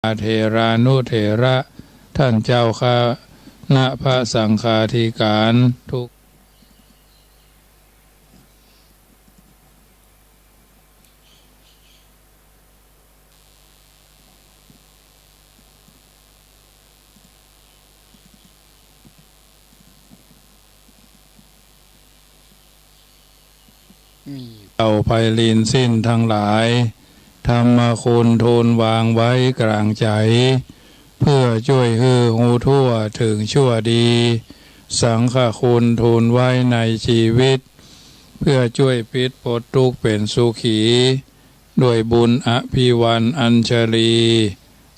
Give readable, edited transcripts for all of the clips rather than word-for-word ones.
เถรานุเถระท่านเจ้าคณะพระสังฆาธิการทุกเอาไพลินสิ้นทั้งหลายธรรมคุณทูลวางไว้กลางใจเพื่อช่วยฮือหูทั่วถึงชั่วดีสังฆคุณทูลไว้ในชีวิตเพื่อช่วยปิดปลดทุกข์เป็นสุขีด้วยบุญอภิวันอัญชลี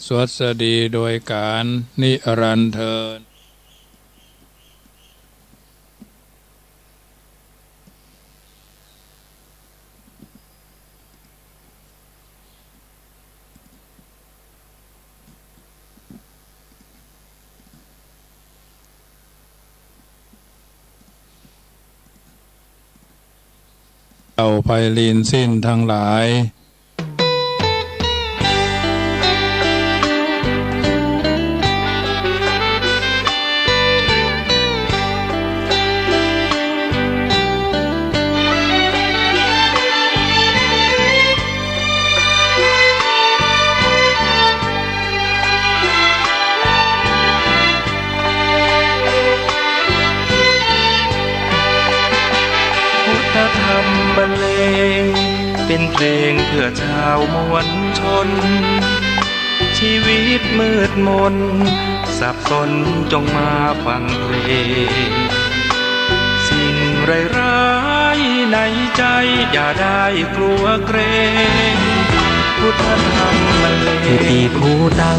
สวัสดีโดยการนิรันดร์เทินเอาไพลินสิ้นทั้งหลายธรรมบรรเลงเป็นเพลงเพื่อชาวมวลชนชีวิตมืดมนสับสนจงมาฟังเพลงสิ่งร้ายในใจอย่าได้กลัวเกรงพุทธธรรมบรรเลง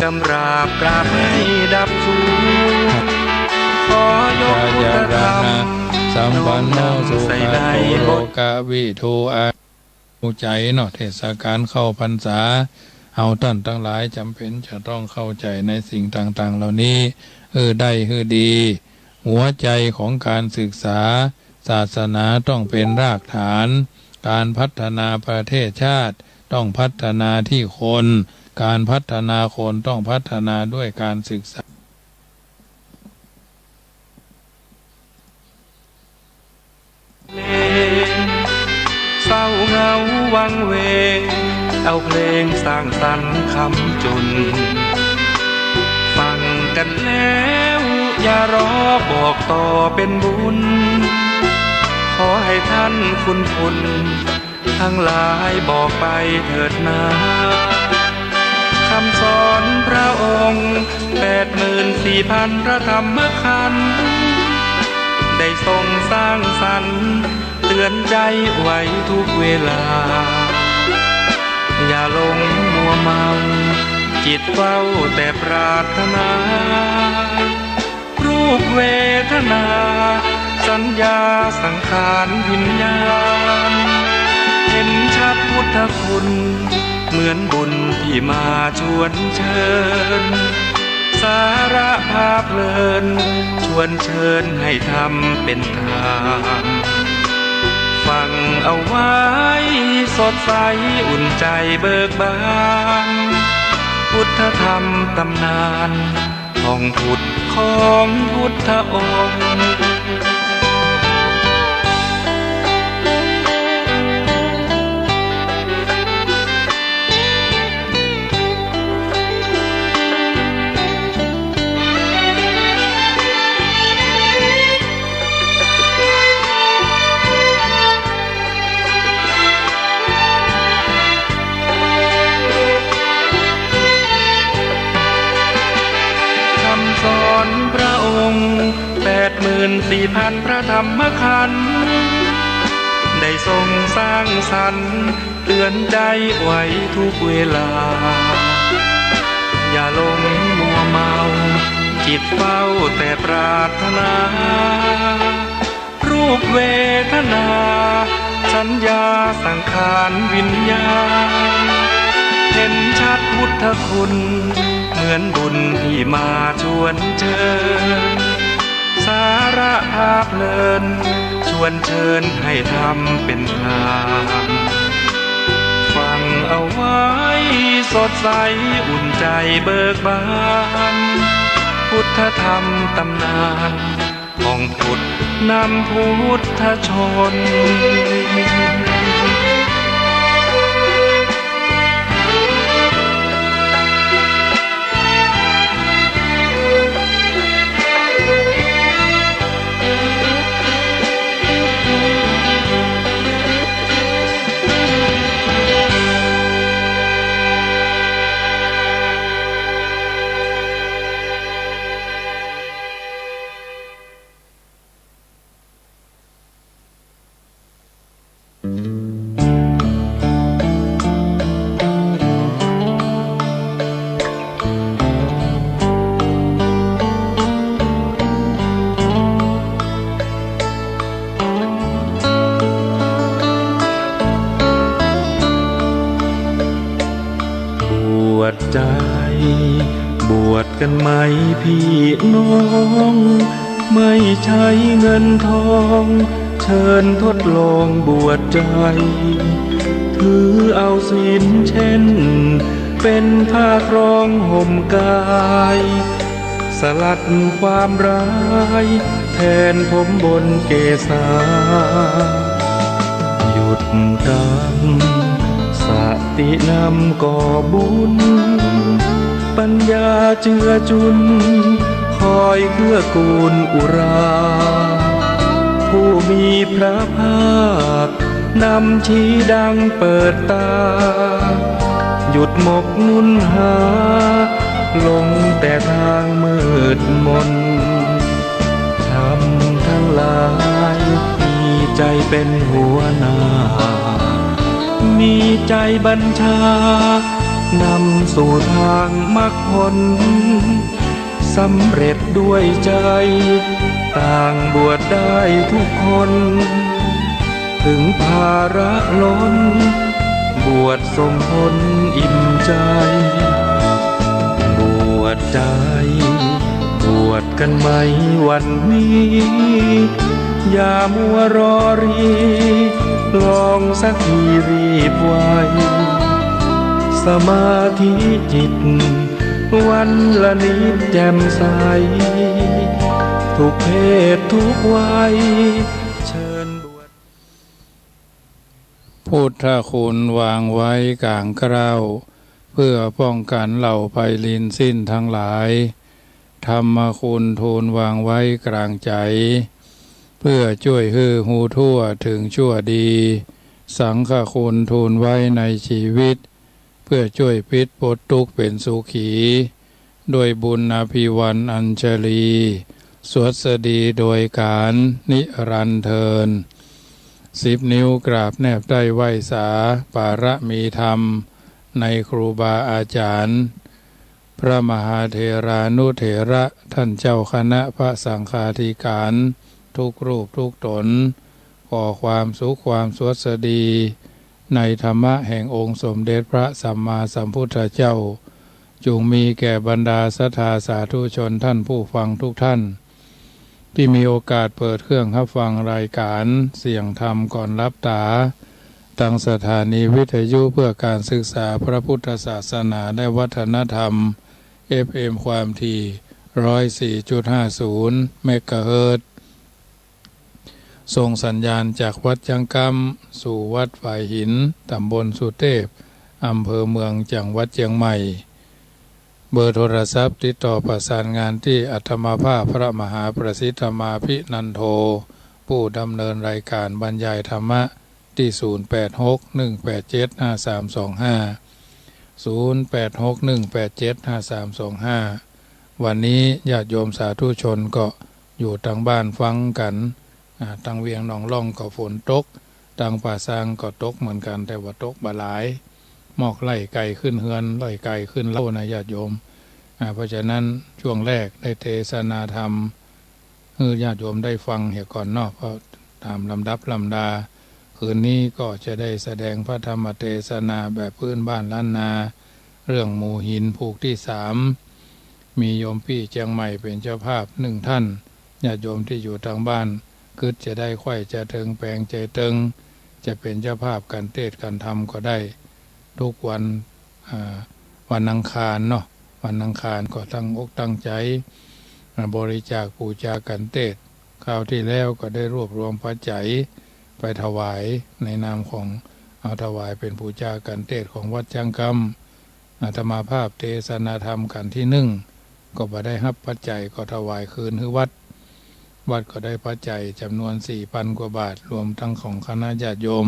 กำราบกราบให้ดับสูญขอยกพุทธธรรมสัมปันโนสุขโลกาวิทูอาหูใจเนาะเทศกาลเข้าพรรษาเอาท่านทั้งหลายจำเป็นจะต้องเข้าใจในสิ่งต่างๆเหล่านี้ได้ดีหัวใจของการศึกษาศาสนาต้องเป็นรากฐานการพัฒนาประเทศชาติต้องพัฒนาที่คนการพัฒนาคนต้องพัฒนาด้วยการศึกษาเศร้าเงาวังเวงเอาเพลงสร้างสรรค์คำจุนฟังกันแล้วอย่ารอบอกต่อเป็นบุญขอให้ท่านคุณทั้งหลายบอกไปเถิดนาคำสอนพระองค์84,000 พระธรรมขันธ์ได้ทรงสร้างสรรค์เตือนใจไว้ทุกเวลาอย่าหลงมัวเมาจิตเฝ้าแต่ปรารถนารูปเวทนาสัญญาสังขารวิญญาณเห็นชัดพุทธคุณเหมือนบุญที่มาชวนเชิญสาระพาเพลินชวนเชิญให้ทำเป็นทานฟังเอาไว้สดใสอุ่นใจเบิกบานพุทธธรรมตำนานท่องพุทธของพุทธองค์พระองค์84,000 พระธรรมขันธ์ได้ทรงสร้างสรรค์เตือนใจไว้ทุกเวลาอย่าหลงมัวเมาจิตเฝ้าแต่ปรารถนารูปเวทนาสัญญาสังขารวิญญาณเห็นชัดพุทธคุณเหมือนบุญที่มาชวนเชิญสาระพาเพลินชวนเชิญให้ทำเป็นทานฟัง เอาไว้สดใสอุ่นใจเบิกบานพุทธธรรมตำนานของพุทธนำพุทธชนใจบวชกันไหมพี่น้องไม่ใช้เงินทองเชิญทดลองบวชใจถือเอาศีลเช่นเป็นผ้าครองห่มกายสลัดความร้ายแทนผมบนเกศาหยุดกรรมสตินำก่อบุญปัญญาเจือจุนคอยเกื้อกูลอุราผู้มีพระภาคนำชี้ดังเปิดตาหยุดหมกมุ่นหาลงแต่ทางมืดมนทำทั้งหลายมีใจเป็นหัวหน้ามีใจบัญชานำสู่ทางมรรคผลสำเร็จด้วยใจต่างบวชได้ทุกคนถึงภาระล้นบวชส่งผลอิ่มใจบวชใจบวชกันไหมวันนี้อย่ามัวรอรีลองสักทีรีบไวสมาธิจิตวันละนิดแจ่มใสทุกเพศทุกวัยเชิญบวชพุทธคุณวางไว้กลางเกล้าเพื่อป้องกันเหล่าภัยลินสิ้นทั้งหลายธรรมคุณทูลวางไว้กลางใจเพื่อช่วยฮือหูทั่วถึงชั่วดีสังฆคุณทูลไว้ในชีวิตเพื่อช่วยพิษปลดทุกข์เป็นสุขีด้วยบุญอภิวันอัญชลีสวดสดีโดยการนิรันดร์เทิน10 นิ้วกราบแนบได้ไหวสาปารมีธรรมในครูบาอาจารย์พระมหาเถรานุเถระท่านเจ้าคณะพระสังฆาธิการทุกรูปทุกตนขอความสุขความสวัสดีในธรรมะแห่งองค์สมเด็จพระสัมมาสัมพุทธเจ้าจงมีแก่บรรดาศรัทธาสาธุชนท่านผู้ฟังทุกท่านที่มีโอกาสเปิดเครื่องรับฟังรายการเสียงธรรมก่อนรับตาตั้งสถานีวิทยุเพื่อการศึกษาพระพุทธศาสนาและวัฒนธรรม FM ความถี่ 104.50 เมกะเฮิรตซ์ส่งสัญญาณจากวัดจังกำสู่วัดฝ่ายหินตำบลสุเทพอำเภอเมืองจังหวัดเชียงใหม่เบอร์โทรศัพท์ติดต่อประสานงานที่อัตมาภาพพระมหาประสิทธมาภินันโทผู้ดำเนินรายการบรรยายธรรมะที่0861875325 วันนี้ญาติโยมสาธุชนก็อยู่ทางบ้านฟังกันทางเวียงหนองล่องก็ฝนตกทางป่าซางก็ตกเหมือนกันแต่ว่าตกบ่หลายหมอกไล่ไก่ขึ้นเฮือนไล่ไก่ขึ้นเล่านะญาติโยมเพราะฉะนั้นช่วงแรกได้เทศนาธรรมญาติโยมได้ฟังเหตุก่อนเนาะเพราะตามลำดับลำดาคืนนี้ก็จะได้แสดงพระธรรมเทศนาแบบพื้นบ้านล้านนาเรื่องหมู่หินผูกที่3มีโยมพี่เชียงใหม่เป็นเจ้าภาพ1 ท่านญาติโยมที่อยู่ทางบ้านคืดจะได้ไข่จะเทิงแปลงใจเติงจะเป็นเจ้าภาพการเทศน์การธรรมก็ได้ ทุกวันวันอังคารเนาะวันอังคารก็ตั้งอกตั้งใจบริจาคปูจากันเทศคราวที่แล้วก็ได้รวบรวมปัจจัยไปถวายในนามของเอาถวายเป็นปูจากันเทศของวัดจังกำอาตมาภาพเทศนาธรรมกันที่1ก็บ่ได้รับปัจจัยก็ถวายคืนให้วัดก็ได้ปัจจัยจำนวน 4,000 กว่าบาทรวมทั้งของคณะญาติโยม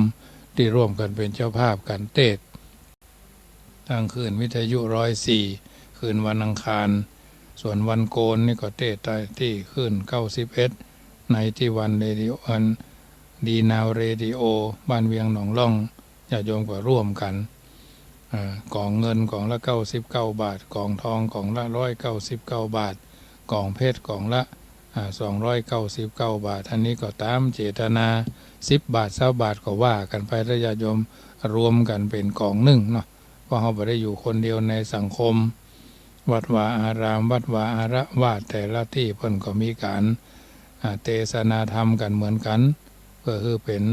ที่ร่วมกันเป็นเจ้าภาพกันเทศตั้งคืนวิทยุ104คืนวันอังคารส่วนวันโกนนี่ก็เทศที่คืน91ในที่วันเรดิโอดีนาวเรดิโอบ้านเวียงหนองล่องญาติโยมก็ร่วมกันกล่องเงินกล่องละ99 บาทกล่องทองกล่องละ199 บาทกล่องเพชรกล่องละ299 บาทอันนี้ก็ตามเจตนา10 บาท20 บาทก็ว่ากันไปญาติโยมรวมกันเป็นกล่องหนึ่งเนาะเพราะเราไม่ได้อยู่คนเดียวในสังคมวัดวาอารามวัดวาอาระวาดแต่ละที่เพิ่นก็มีการเทศนาธรรมกันเหมือนกันเพื่อคือเป็น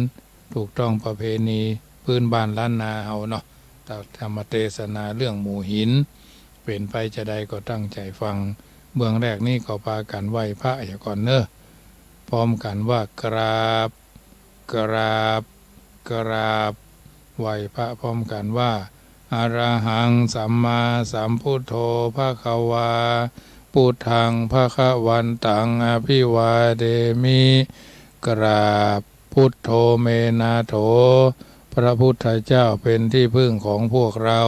ถูกต้องประเพณีพื้นบ้านล้านนาเฮาเนาะธรรมเทศนาเรื่องหมู่หินเป็นไปจะใดก็ตั้งใจฟังเบื้องแรกนี่ก็พากันไหว้พระอย่าก่อนเนอะพร้อมกันว่ากราบกราบกราบไหว้พระพร้อมกันว่าอะระหังสัมมาสัมพุทโธภควาพุทธังภควันตังอภิวาเดมิกราบพุทโธเมนาโถพระพุทธเจ้าเป็นที่พึ่งของพวกเรา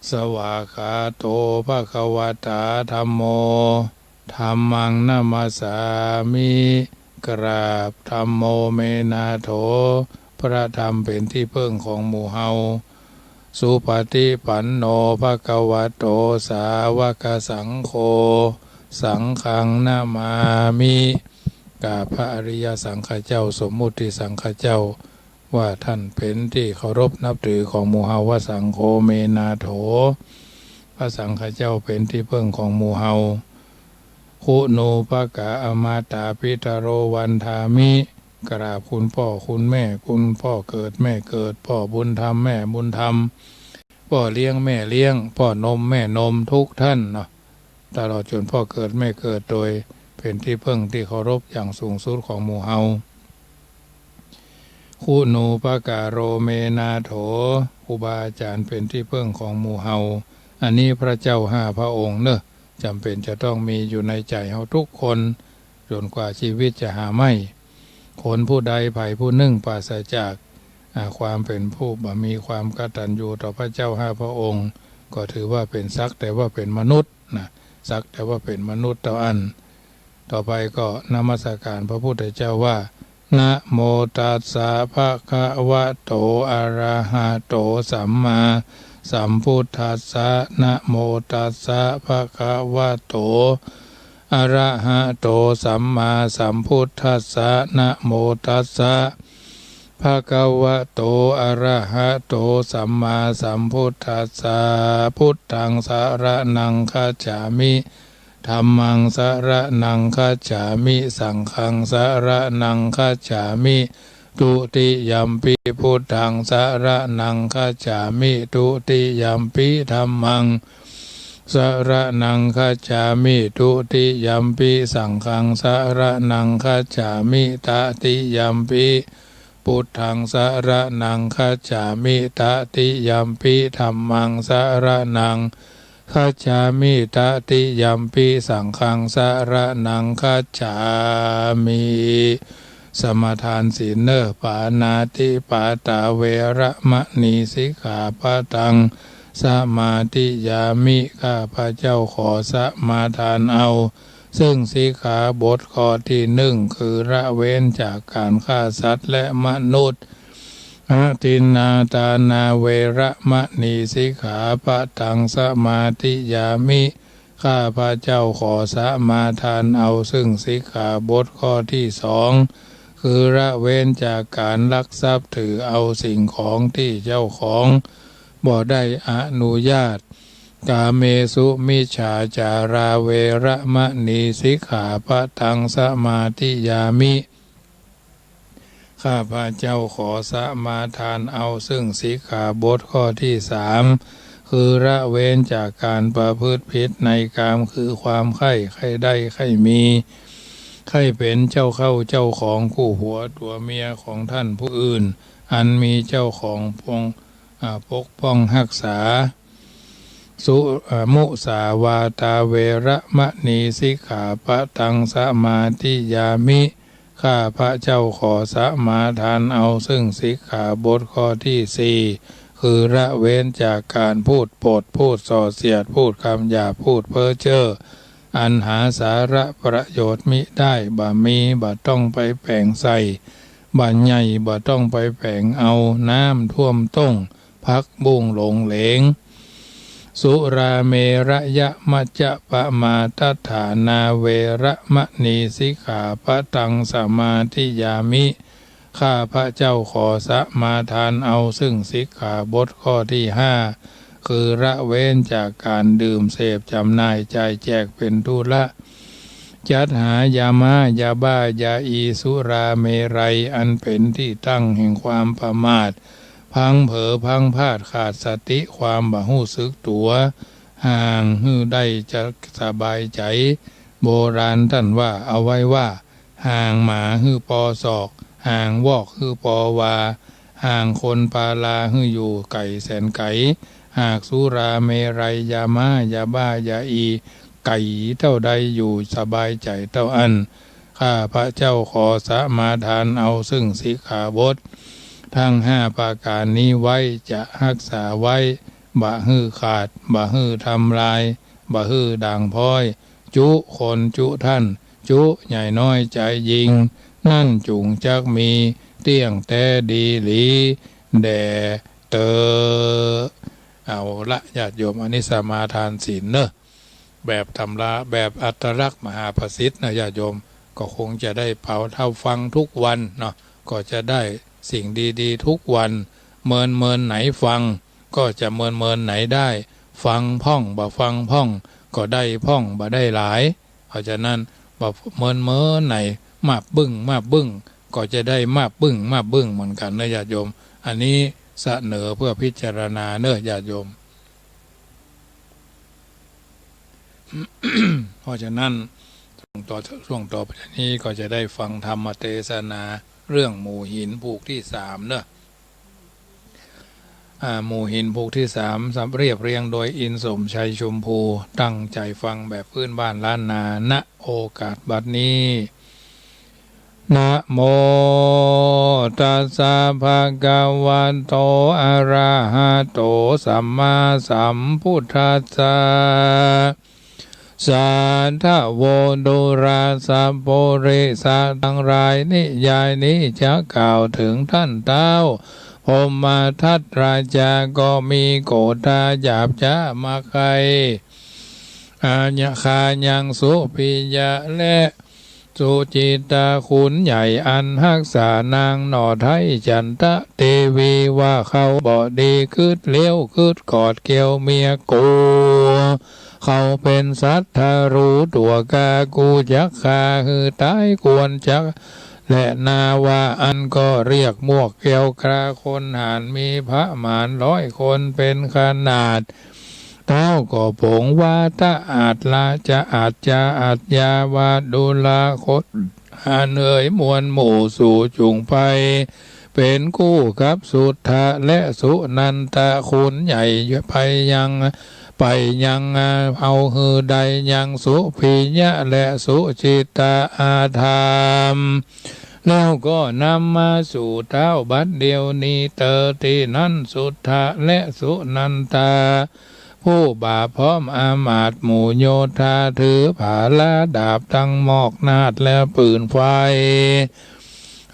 สวากขาโตภควตาธัมโมธัมมังนามัสสามิกราบธัมโมเมนาโถพระธรรมเป็นที่พึ่งของหมู่เฮาสุปฏิปันโนภควโตสาวกสังโฆสังฆังนามามิกราบพระอริยสังฆเจ้าสมมุติสังฆเจ้าว่าท่านเป็นที่เคารพนับถือของหมู่เฮาว่าสังโฆเมนาโถพระสังฆเจ้าเป็นที่พึ่งของหมู่เฮาคุณูปกะอมาตาปิตโรวันธามิกราบคุณพ่อคุณแม่คุณพ่อเกิดแม่เกิดพ่อบุญธรรมแม่บุญธรรมพ่อเลี้ยงแม่เลี้ยงพ่อนมแม่นมทุกท่านเนาะตลอดจนพ่อเกิดแม่เกิดโดยเป็นที่พึ่งที่เคารพอย่างสูงสุดของหมู่เฮาคุณูปการโรเมนาโถครูบาอาจารย์เป็นที่พึ่งของหมู่เฮาอันนี้พระเจ้า5 พระองค์เนอะจำเป็นจะต้องมีอยู่ในใจเฮาทุกคนจนกว่าชีวิตจะหาไม่คนผู้ใดไผ่ผู้หนึ่งปราศจากความเป็นผู้มีความกตัญญูต่อพระเจ้า5 พระองค์ก็ถือว่าเป็นสักแต่ว่าเป็นมนุษย์นะสักแต่ว่าเป็นมนุษย์ต่อไปก็นมัสการพระพุทธเจ้าว่านะโมตัสสะภะคะวะโตอะระหะโตสัมมาสัมพุทธัสสะนะโมตัสสะภะคะวะโตอะระหะโตสัมมาสัมพุทธัสสะนะโมตัสสะภะคะวะโตอะระหะโตสัมมาสัมพุทธัสสะพุทธังสรณังคัจฉามิธัมมังสรณังคัจฉามิสังฆังสรณังคัจฉามิทุติยัมปิพุทธังสรณังคัจฉามิทุติยัมปิธัมมังสรณังคัจฉามิทุติยัมปิสังฆังสรณังคัจฉามิตติยัมปิพุทธังสรณังคัจฉามิตติยัมปิธัมมังสรณังคัจฉามิตติยัมปิสังฆังสรณังคัจฉามิสมทานศีลเนอปานาติปาตาเวระมะนีสิกขาปะทังสมาธิยามิข้าพระเจ้าขอสมาทานเอาซึ่งสิกขาบทข้อที่1คือละเว้นจากการฆ่าสัตว์และมนุษย์อาทินนาตานาเวระมะนีสิกขาปะทังสมาธิยามิข้าพระเจ้าขอสมาทานเอาซึ่งสิกขาบทข้อที่2คือละเว้นจากการลักทรัพย์ถือเอาสิ่งของที่เจ้าของบ่ได้อนุญาตกาเมสุมิจฉาจาราเวระมะนีสิกขาปะทังสมาธิยามิ ข้าพระเจ้าขอสมาทานเอาซึ่งสิกขาบทข้อที่สามคือละเว้นจากการประพฤติผิดในกามคือความใคร่ได้ใคร่มีใคร่เป็นเจ้าเข้าเจ้าของคู่หัวตัวเมียของท่านผู้อื่นอันมีเจ้าของปกป้องรักษามุสาวาตาเวระมะนีสิกขาปะตังสมาธิยามิข้าพระเจ้าขอสมาทานเอาซึ่งสิกขาบทข้อที่สี่คือละเว้นจากการพูดปดพูดส่อเสียดพูดคำหยาพูดเพ้อเจ้ออันหาสาระประโยชน์มิได้บ่มีบ่ต้องไปแผงใส่บ่ใหญ่บ่ต้องไปแผงเอาน้ำท่วมต้งพักบุ้งหลงเหลงสุราเมระยะมัจจะปะมาทัฏฐานาเวระมะนีสิกขาปะตังสมาธิยามิข้าพระเจ้าขอสมาทานเอาซึ่งสิกขาบทข้อที่ห้าคือละเว้นจากการดื่มเสพจำหน่ายจ่ายแจกเป็นธุระจัดหายามายาบ้ายาอีสุราเมรัยอันเป็นที่ตั้งแห่งความประมาทพังเผลอพังพลาดขาดสติความบ่หู้สึกตัวห่างหื้อได้จะสบายใจโบราณท่านว่าเอาไว้ว่าห่างหมาหื้อปอศอกห่างวอกหื้อปอวาห่างคนปาลาหื้ออยู่ไก่แสนไก่หากสุราเมรัยยามายาบ้ายาอีไก่เท่าใดอยู่สบายใจเท่าอันข้าพระเจ้าขอสมาทานเอาซึ่งสิกขาบททั้งห้าประการนี้ไว้จะรักษาไว้บ่ฮื้อขาดบ่ฮื้อทำลายบ่ฮื้อด่างพ้อยจุคนจุท่านจุใหญ่น้อยใจยิงนั่นจุงจักมีเตี้ยงแต่ดีหลีแด่เตอเอาละญาติโยมอันนี้สมาทานศีลเนอะแบบตำราแบบอัตลักษณ์มหาประสิทธิ์นะญาติโยมก็คงจะได้เผาเท่าฟังทุกวันเนาะก็จะได้สิ่งดีๆทุกวันเมินไหนฟังก็จะเมินไหนได้ฟังพ่องบ่ฟังพ่องก็ได้พ่องบ่ได้หลายเพราะฉะนั้นบ่เมินไหนมาบึ้งก็จะได้มาบึ้งเหมือนกันนะญาติโยมอันนี้เสนอเพื่อพิจารณาเนอะญาติโยม เพราะฉะนั้นช่วงต่อไปนี้ก็จะได้ฟังธรรมเทศนาเรื่องหมู่หินผูกที่สามเนอะหมู่หินผูกที่สามเรียบเรียงโดยอินสมชัยชมพูตั้งใจฟังแบบพื้นบ้านล้านนาณโอกาสบัดนี้นะโมตัสสะภะคะวะโตอะระหะโตสัมมาสัมพุทธัสสะสัทธโวดุราสัพโพเรสะทั้งหลายนิยายนี้จะกล่าวถึงท่านเต้าพรหมทัตราจาก็มีโกฏาหยาบช้ามาใครอาญาคายังสุปิยะและสุจิตาขุนใหญ่อันรักษานางหน่อไทยจันทะเทวีว่าเขาบ่ดีคืดเลี้ยวคืดกอดเกี่ยวเมียกูเขาเป็นสัตว์ทารู้ตัวกากูจักขาฮือตายกวนจักและนาว่าอันก็เรียกมวกเกี่ยวคราคนหานมีพระหมาน100 คนเป็นขนาดเท้าก็ผงว่าถ้าอาจลาจะอาจยาวาดุลาคตหาเหนื่อยมวลหมู่สู่จุงไปเป็นคู่กับสุทธะและสุนันตะคุณใหญ่ไปยังเอาหือใดยังสุพิยะและสุจิตาอาธรรมแล้วก็นำมาสู่เท้าบัดเดียวนี้เตอที่นั้นสุทธะและสุนันตาผู้บาปพร้อมอามาตย์หมู่โยธาถือผาละดาบตั้งหมอกนาดและปืนไฟ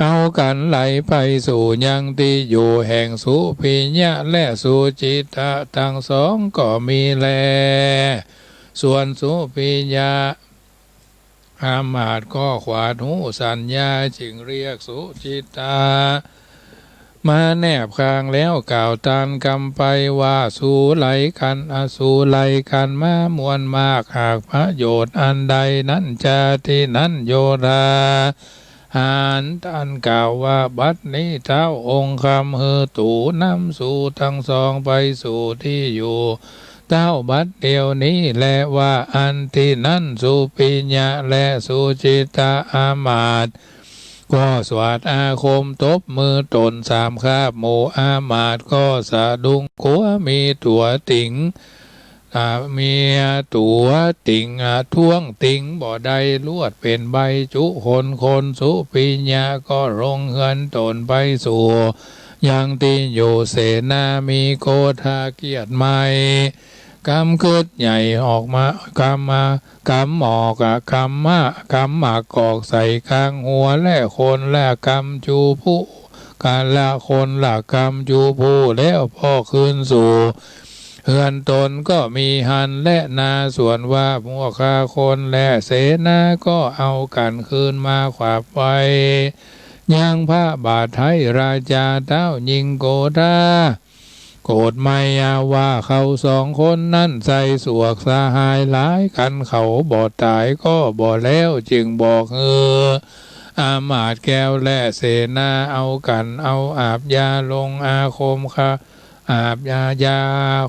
เอากันไหลไปสู่ยังที่อยู่แห่งสุพิญะและสุจิตะทั้งสองก็มีแลส่วนสุพิญะอามาตย์ก็ขวาดหูสัญญาจึงเรียกสุจิตามาแนบคางแล้วกล่าวตามกำไปว่าสู่ไหลกันอสู่ไหลกันมามวลมากหากประโยชน์อันใดนั้นจะที่นั้นโยธา หานท่านกล่าวว่าบัดนี้เท้าองค์คำเฮอตูนำสู่ทั้งสองไปสู่ที่อยู่เต้าบัดเดียวนี้แลว่าอันที่นั้นสุปิญญาและสุจิตาอามาตย์ก็สวดอาคมตบมือตนสามคาบหมู่อามาตย์ก็สะดุ้งกลัวมีตัวติ่งเมียตัวติ่งท่วงติ่งบ่ได้ลวดเป็นใบจุคนสุปิญญาก็ลงเฮือนตนไปสู่ยังตีอยู่เสนามีโกธาเกียรติใหม่กำคืดใหญ่ออกมากำหมอกกำหมากกอกใส่กลางหัวและคนและกำจูผู้การละคนละกำจูผู้แล้วพ่อคืนสู่เฮือนตนก็มีหันและนาส่วนว่าพวกข้าคนและเสนาก็เอากันคืนมาขวาบไว้ยังพระบาทไทยราชาเต้ายิงโกธาโกรธไม่ว่าเขาสองคนนั้นใส่สวกสหายหลายกันเขาบ่ตายก็บ่แล้วจึงบอกอามาตย์แก้วและเสนาเอากันเอาอาบยาลงอาคมค่ะอาบยา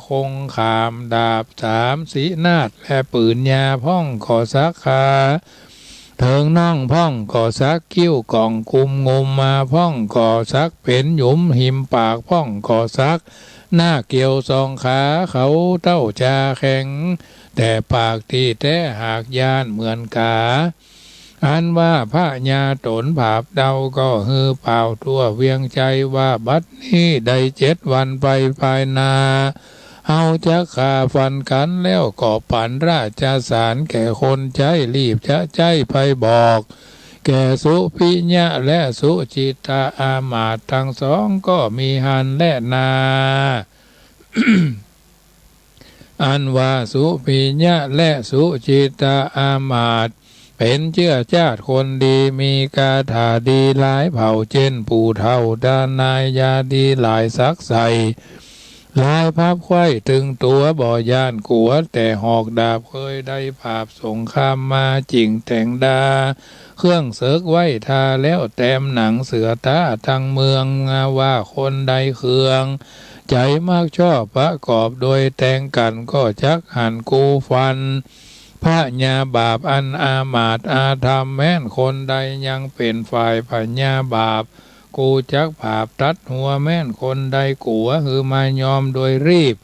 คงขามดาบสามสีนาฏและปืนยาพ่องขอสักขาเถิงน่องพ่องก่อซักคิ้วกล่องคุมงมมาพ่องก่อซักเป็นหยุมหิมปากพ่องก่อซักหน้าเกี่ยวสองขาเขาเต้าจาแข็งแต่ปากที่แท้หากยานเหมือนกาอันว่าพระญาตนผาบเดาก็ฮือเป่าทั่วเวียงใจว่าบัดนี้ได้7 วันไปภายนาเอาจะขาฟันกันแล้วก็ปันราชสารแก่คนใจรีบจะใจไปบอกแก่สุปิญญาและสุจิตาอามาตย์ทั้งสองก็มีหันและนา อันว่าสุปิญญาและสุจิตาอามาตย์เป็นเชื้อชาติคนดีมีกาถาดีหลายเผ่าเช่นปู่เฒ่าดานายยาดีหลายซักใสลายพับไข้ถึงตัวบ่ย่านกลัวแต่หอกดาบเคยได้ภาพสงครามมาจิงแต่งดาเครื่องเสกไว้ทาแล้วแต้มหนังเสือตาทางเมืองว่าคนใดเครื่องใจมากชอบประกอบโดยแต่งกันก็จักหันกูฟันพระญาบาปอันอามาตย์อาธรรมแม้นคนใดยังเป็นฝ่ายพระญาบาปกูจักผาบตัดหัวแม่นคนใดกัวคือมายอมโดยรีบ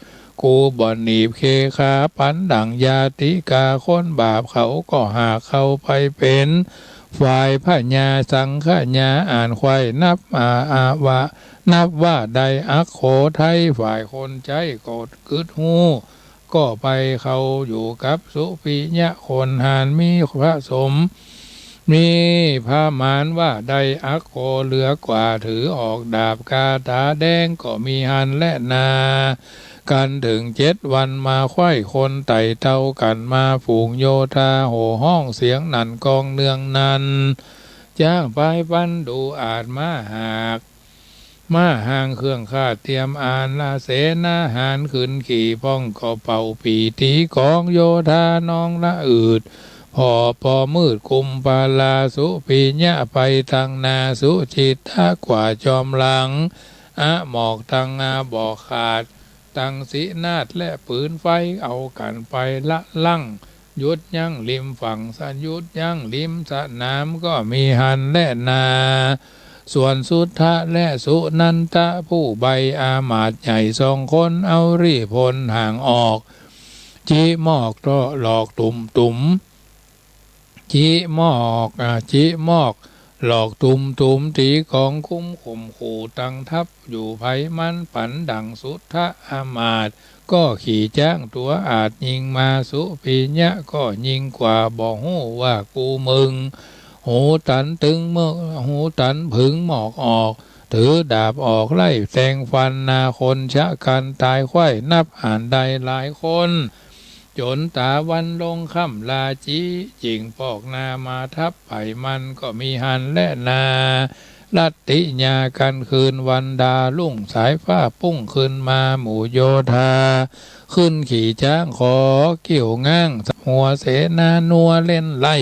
กูบ่หนีบเคขาปันดังยาติกาคนบาปเขาก็หาเข้าไปเป็นฝ่ายพระญาสังฆญาอ่านควายนับว่าใดอักโขไทยฝ่ายคนใจโกดกึดหูก็ไปเขาอยู่กับสุปิญญาคนหานมีพระสมมีพระมารว่าใดอักโคเหลือกว่าถือออกดาบกาตาแดงก็มีหันและนากันถึง7 วันมาไข้คนไต่เท่ากันมาฝูงโยธาโห่ห้องเสียงนั่นกองเนืองนันจ้างไปปันดูอาจมาหากมาห่างเครื่องข้าเตรียมอ่านละเสนาหารขึ้นขี่ป้องก็เป่าปีตีกองโยธานองละอืดพอมืดกุมปาลาสุปิญญาไปทางนาสุจิตากว่าจอมหลังหมอกทางบอกขาดตังสีนาฏและปืนไฟเอากันไปละลั่งยุดยั่งริมฝั่งสันยุดยั่งริมสะน้ำก็มีหันและนาส่วนสุทธะและสุนันทะผู้ใบอามาตย์ใหญ่2 คนเอารีพลห่างออกจีหมอกก็หลอกตุ่มจีหมอกหลอกตุ่มตีของคุ้มข่มขู่ตั้งทับอยู่ไผมันปันดังสุทธะอามาตย์ก็ขี่จ้างตัวอาจยิงมาสุปิญญาก็ยิงกว่าบอกหูว่ากูมึงหูตันตึงเมื่อหูตันผึ่งหมอกออกถือดาบออกไล่แทงฟันนาคนชะกันตายไข้นับอ่านใดหลายคนจนตาวันลงค่ำลาจีจิงปอกนามาทับไผ่มันก็มีหันและนา ลัตติญากันคืนวันดาลุ่งสายฟ้าปุ้งขึ้นมาหมู่โยธาขึ้นขี่ช้างขอเกี่ยวง้างหัวเสนานัวเล่นไล่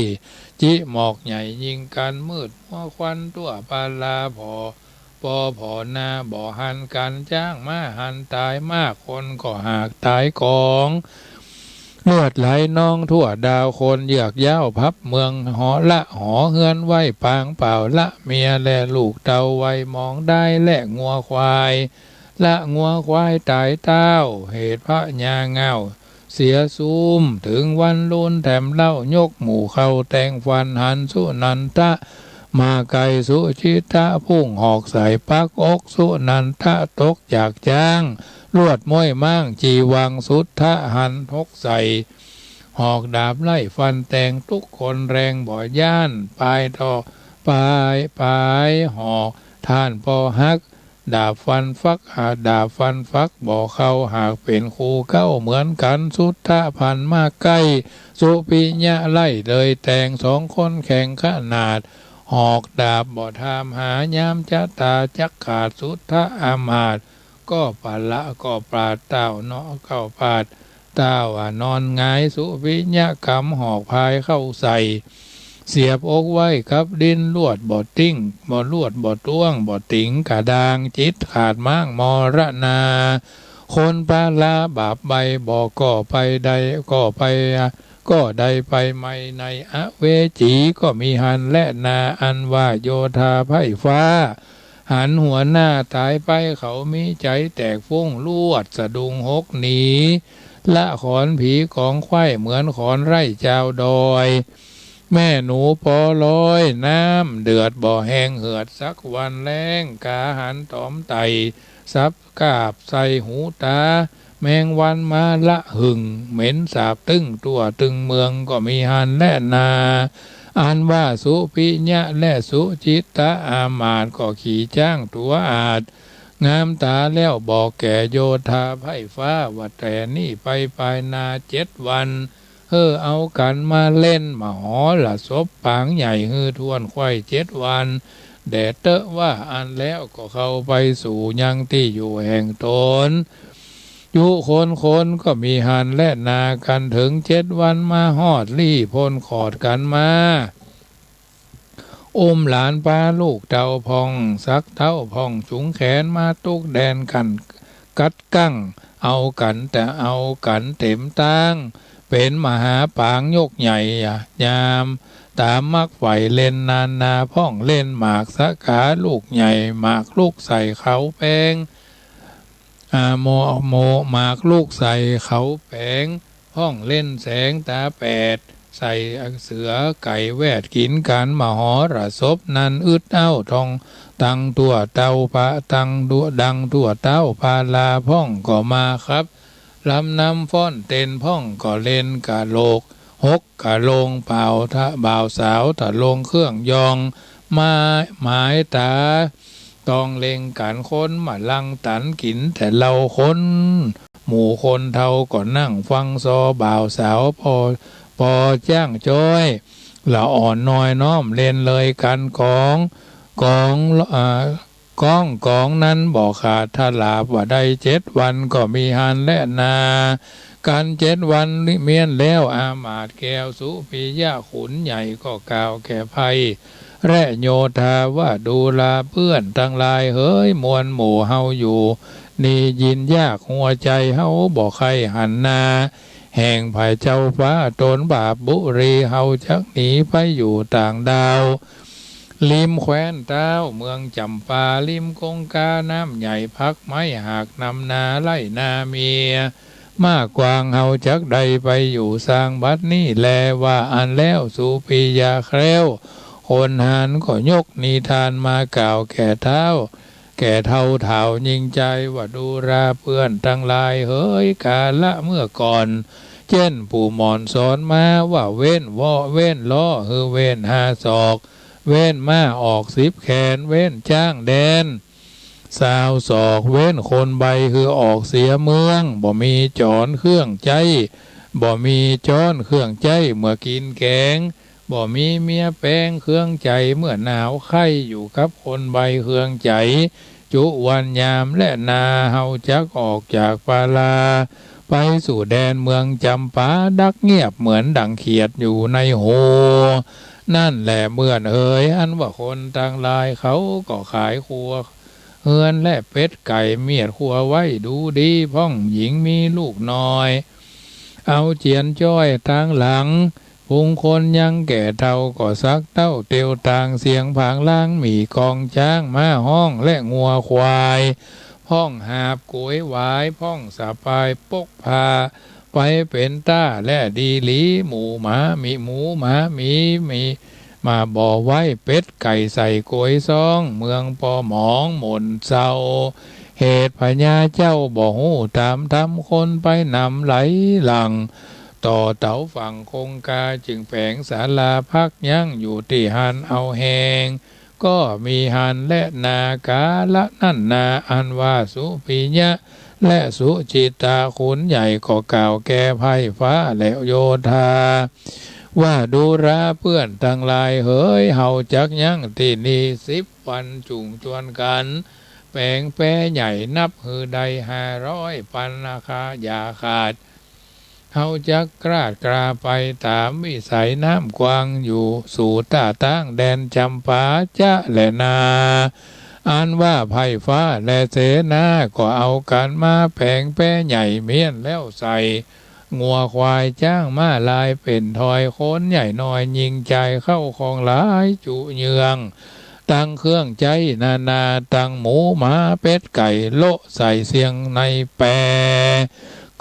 จิหมอกใหญ่ยิงกันมืดหัวควันตัวปาลาพอปอผอนาบ่อหันกันจ้างมาหันตายมากคนก็หากตายกองเลือดไหลนองทั่วดาวคนเหยือกย้าวพับเมืองหอละหอเฮือนไว้ปางเปล่าละเมียและลูกเตาไว้มองได้และงัวควายละงัวควายตายเต้าเหตุพระญาเงาเสียซูมถึงวันลุนแถมเล่ายกหมู่เข้าแต่งฟันหันสุนันทะมาไกสุชิตะพุ่งหอกใส่ปักอกสุนันทะตกจากจ้างลวดม้อยมั่งจีวังสุทธะหันทกใส่หอกดาบไล่ฟันแตงทุกคนแรงบ่อย่านปลายต่อปลายหอกท่านปอฮักดาบฟันฟักดาบฟันฟักบ่เข้าหากเป็นคู่เก้าเหมือนกันสุทธะพันมาใกล้สุปิญะไล่เลยแต่งสองคนแข่งขนาดหอกดาบบ่ทามหายามจะตาจักขาดสุทธะอามาตก็ปาละก็ปราดเต้าเนาะเข้าปาดเต้านอนงายสุปิญะกำหอกพายเข้าใส่เสียบอกไว้กับดินลวดบ่ติ้งบ่ลวดบ่ต้วงบ่ติ๋งกะดางจิตขาดมั่งมรณาคนปาลาบาปใบบ่ก่อไปใดก็ไปก็ใดไปไม่ในอเวจีก็มีหันและนาอันว่าโยธาไพ่ฟ้าหันหัวหน้าตายไปเขามีใจแตกฟุ้งลวดสะดุงหกหนีละขอนผีของไข่เหมือนขอนไร่เจ้าดอยแม่หนูปอลอยน้ำเดือดบ่อแห้งเหือดสักวันแรงกาหันตอมไตซับกาบใส่หูตาแมงวันมาละหึงเหม็นสาบตึงตัวตึงเมืองก็มีหันและนาอันว่าสุปิญะและสุจิตตะอามาตก็ขี่จ้างตัวอาจงามตาแล้วบอกแก่โยธาไพ่ฟ้าว่าแต่นี่ไปภายนา7 วันเอากันมาเล่นมาหอละศพปางใหญ่ทวนไข่7 วันแดดเตอะว่าอันแล้วก็เข้าไปสู่ยังที่อยู่แห่งตนอยู่คนก็มีหันและนากันถึง7 วันมาหอดลี่พ้นขอดกันมาหลานปลาลูกเต่าพองสักเท่าพองสูงแขนมาตุกแดนกันกัดกั้งเอากันแต่เอากันเต็มตั้งเป็นมหาปางยกใหญ่ยามตามมักไหวเล่นนาพ่องเล่นหมากสะขาลูกใหญ่หมากลูกใส่เขาแป้งโมหมากลูกใส่เขาแป้งพ่องเล่นแสงตาแปดใส่เสือไก่แวดกินกันมหรสพนันอึดเอ้าทองตังตัวเต้าพระตังตัวดังตัวเต้าพาลาพ่องก็มาครับลำน้ำฟ้อนเต้นพ่องก็เล่นกะโลกหกกะลงเป่าทะบ่าวสาวตะลงเครื่องยองมาหมายตาต้องเล็งการค้นมาลังตันกินแต่เราคนหมู่คนเท่าก็นั่งฟังซอบ่าวสาวพอจ้างจ้อยละอ่อนน้อยน้อมเล่นเลยกันกองนั้นบอกขาดถ้าลาบว่าได้7 วันก็มีหันและนาการ7 วันเมียนแล้วอามาตย์แก้วสุปิยะขุนใหญ่ก็กล่าวแก่ภัยและโยธาว่าดูลาเพื่อนทั้งหลายเฮ้ยมวลหมู่เฮาอยู่นี่ยินยากหัวใจเฮาบอกใครหันนาแห่งภายเจ้าฟ้าตนบาปบุรีเฮาจักหนีไปอยู่ต่างดาวริมแคว้นเต้าเมืองจำปาริมกงกาน้ำใหญ่พักไม้หากนำนาไล่นาเมียมากกวางเฮาจักใดไปอยู่สร้างบัดนี้แลว่าอันแล้วสุปิยาแคล้วคนหานก็ยกนิทานมากล่าวแก่เท้าแก่เท่าเท่ายิงใจว่าดูราเพื่อนทั้งหลายเฮ้ยกาละเมื่อก่อนเช่นปู่หมอนสอนมาว่าเว้นเว้นล้อเว้น5 ศอกเว้นมาออก10 แขนเว้นจ้างแดน20 ศอกเว้นคนใบออกเสียเมืองบ่มีจอนเครื่องใจบ่มีจอนเครื่องใจเมื่อกินแกง บ่มีเมียแป้งเครื่องใจเมื่อหนาวไข้อยู่กับคนใบเครื่องใจจุวันยามและนาเฮาจักออกจากปาลาไปสู่แดนเมืองจำปาดักเงียบเหมือนดังเขียดอยู่ในโหนั่นแหละเมื่อนเอ๋ยอันว่าคนต่างลายเขาก็ขายครัวเฮือนและเป็ดไก่เมียดครัวไว้ดูดีพ่องหญิงมีลูกน้อยเอาเจียนจ้อยทางหลังพุงคนยังแก่เท่าก็ซักเต้าเตียวต่างเสียงผางล่างมีกองช้างม้าห้องและงัวควายพ่องหาบกวยหวายพ่องสะพายปกพาไปเป็นต้าและดีหลีหมูหมามีหมูหมามีมาบ่อไว้เป็ดไก่ใส่กวยซองเมืองปอหมองหม่นเศร้าเหตุพญาเจ้าบ่หูตามทำคนไปนำไหลหลังต่อเต๋าฝั่งคงกาจึงแผงศาลาพักยั่งอยู่ที่หันเอาแหงก็มีหันและนากาละนั่นนาอันว่าสุปิยะและสุจิตาขุนใหญ่ก็กล่าวแก่ไพฟ้าและโยธาว่าดูราเพื่อนทั้งหลายเฮ้ยเฮาจักยั่งที่นี่10 วันจุงจวนกันแปลงแปรใหญ่นับหือใด500 ปันราคาอย่าขาดเฮาจักกราดกราไปตามวิสัยน้ำกวางอยู่สู่ตาตั้งแดนจำปาจะและนาอันว่าไผ่ฟ้าและเสนาก็เอากันมาแผงแป้ใหญ่เมียนแล้วใส่งัวควายจ้างมาลายเป็นทอยโคนใหญ่น้อยยิงใจเข้าของหลายจุเยืองตั้งเครื่องใจนาตั้งหมูหมาเป็ดไก่โลใส่เสียงในแปร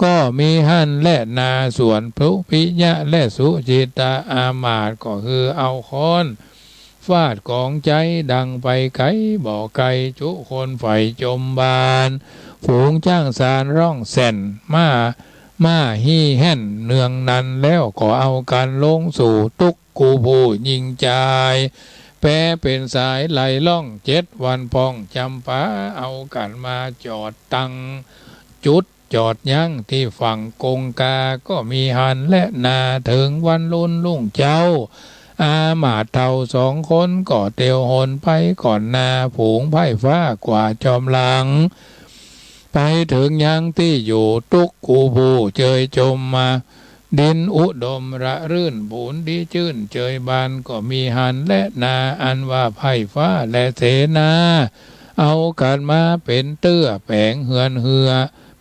ก็มีหั่นและนาส่วนพรุพิยะและสุจิตาอามาตก็คือเอาค้อนฟาดกองใจดังไปไกลบ่อไกลจุคนไฟจมบานฝูงจ้างสารร้องแส่นมาฮี่แห่นเนืองนันแล้วก็เอากันลงสู่ตุกกูผู้ยิงใจแปรเป็นสายไหลล่อง7 วันพองจำปาเอากันมาจอดตั้งจุดจอดยั้งที่ฝั่งกงกาก็มีหันและนาถึงวันลุ่นลุ่งเจ้าอามาตย์เท่า2 คนก็เตียวหนไปก่อนนาผูงไผ่ฟ้ากว่าจอมหลังไปถึงยังที่อยู่ตุกกูบูเจยจมมาดินอุดมระรื่นบุญดีจื่นเจยบานก็มีหันและนาอันว่าไผ่ฟ้าและเสนาเอากันมาเป็นเตื้อแผงเฮือนเหือ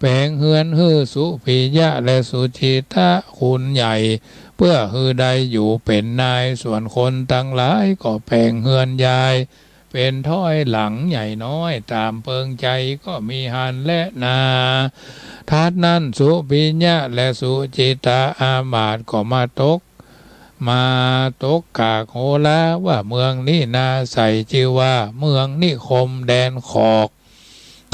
แผงเฮือนฮือสุปิยะและสุจิตะคุณใหญ่เพื่อฮือใดอยู่เป็นนายส่วนคนทั้งหลายก็แผงเฮือนใหญ่เป็นถ้อยหลังใหญ่น้อยตามเปิงใจก็มีหันและนาทัดนั้นสุปิยะและสุจิตาอามาตย์ก็มาตกกากโหลาว่าเมืองนี้นาใส่ชื่อว่าเมืองนิคมแดนขอก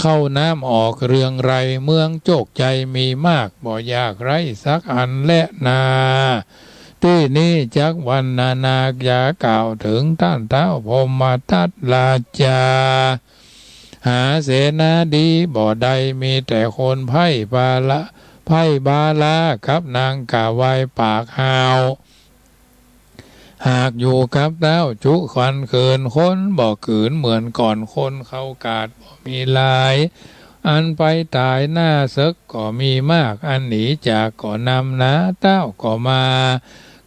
เข้าน้ำออกเรืองไรเมืองโจกใจมีมากบ่ยากไรสักอันและนาที่นี้จักวันนายากล่าวถึงท่านเท้าพรหมทัตราชาหาเสนาดีบ่ใดมีแต่คนไพ่บาลาครับนางกาไวปากหาวหากอยู่กับเต้าจุควันเขินคนบ่ขืนเหมือนก่อนคนเข้ากาดบ่มีลายอันไปตายหน้าซึกก็มีมากอันหนีจากก็นำนะเต้าก็มา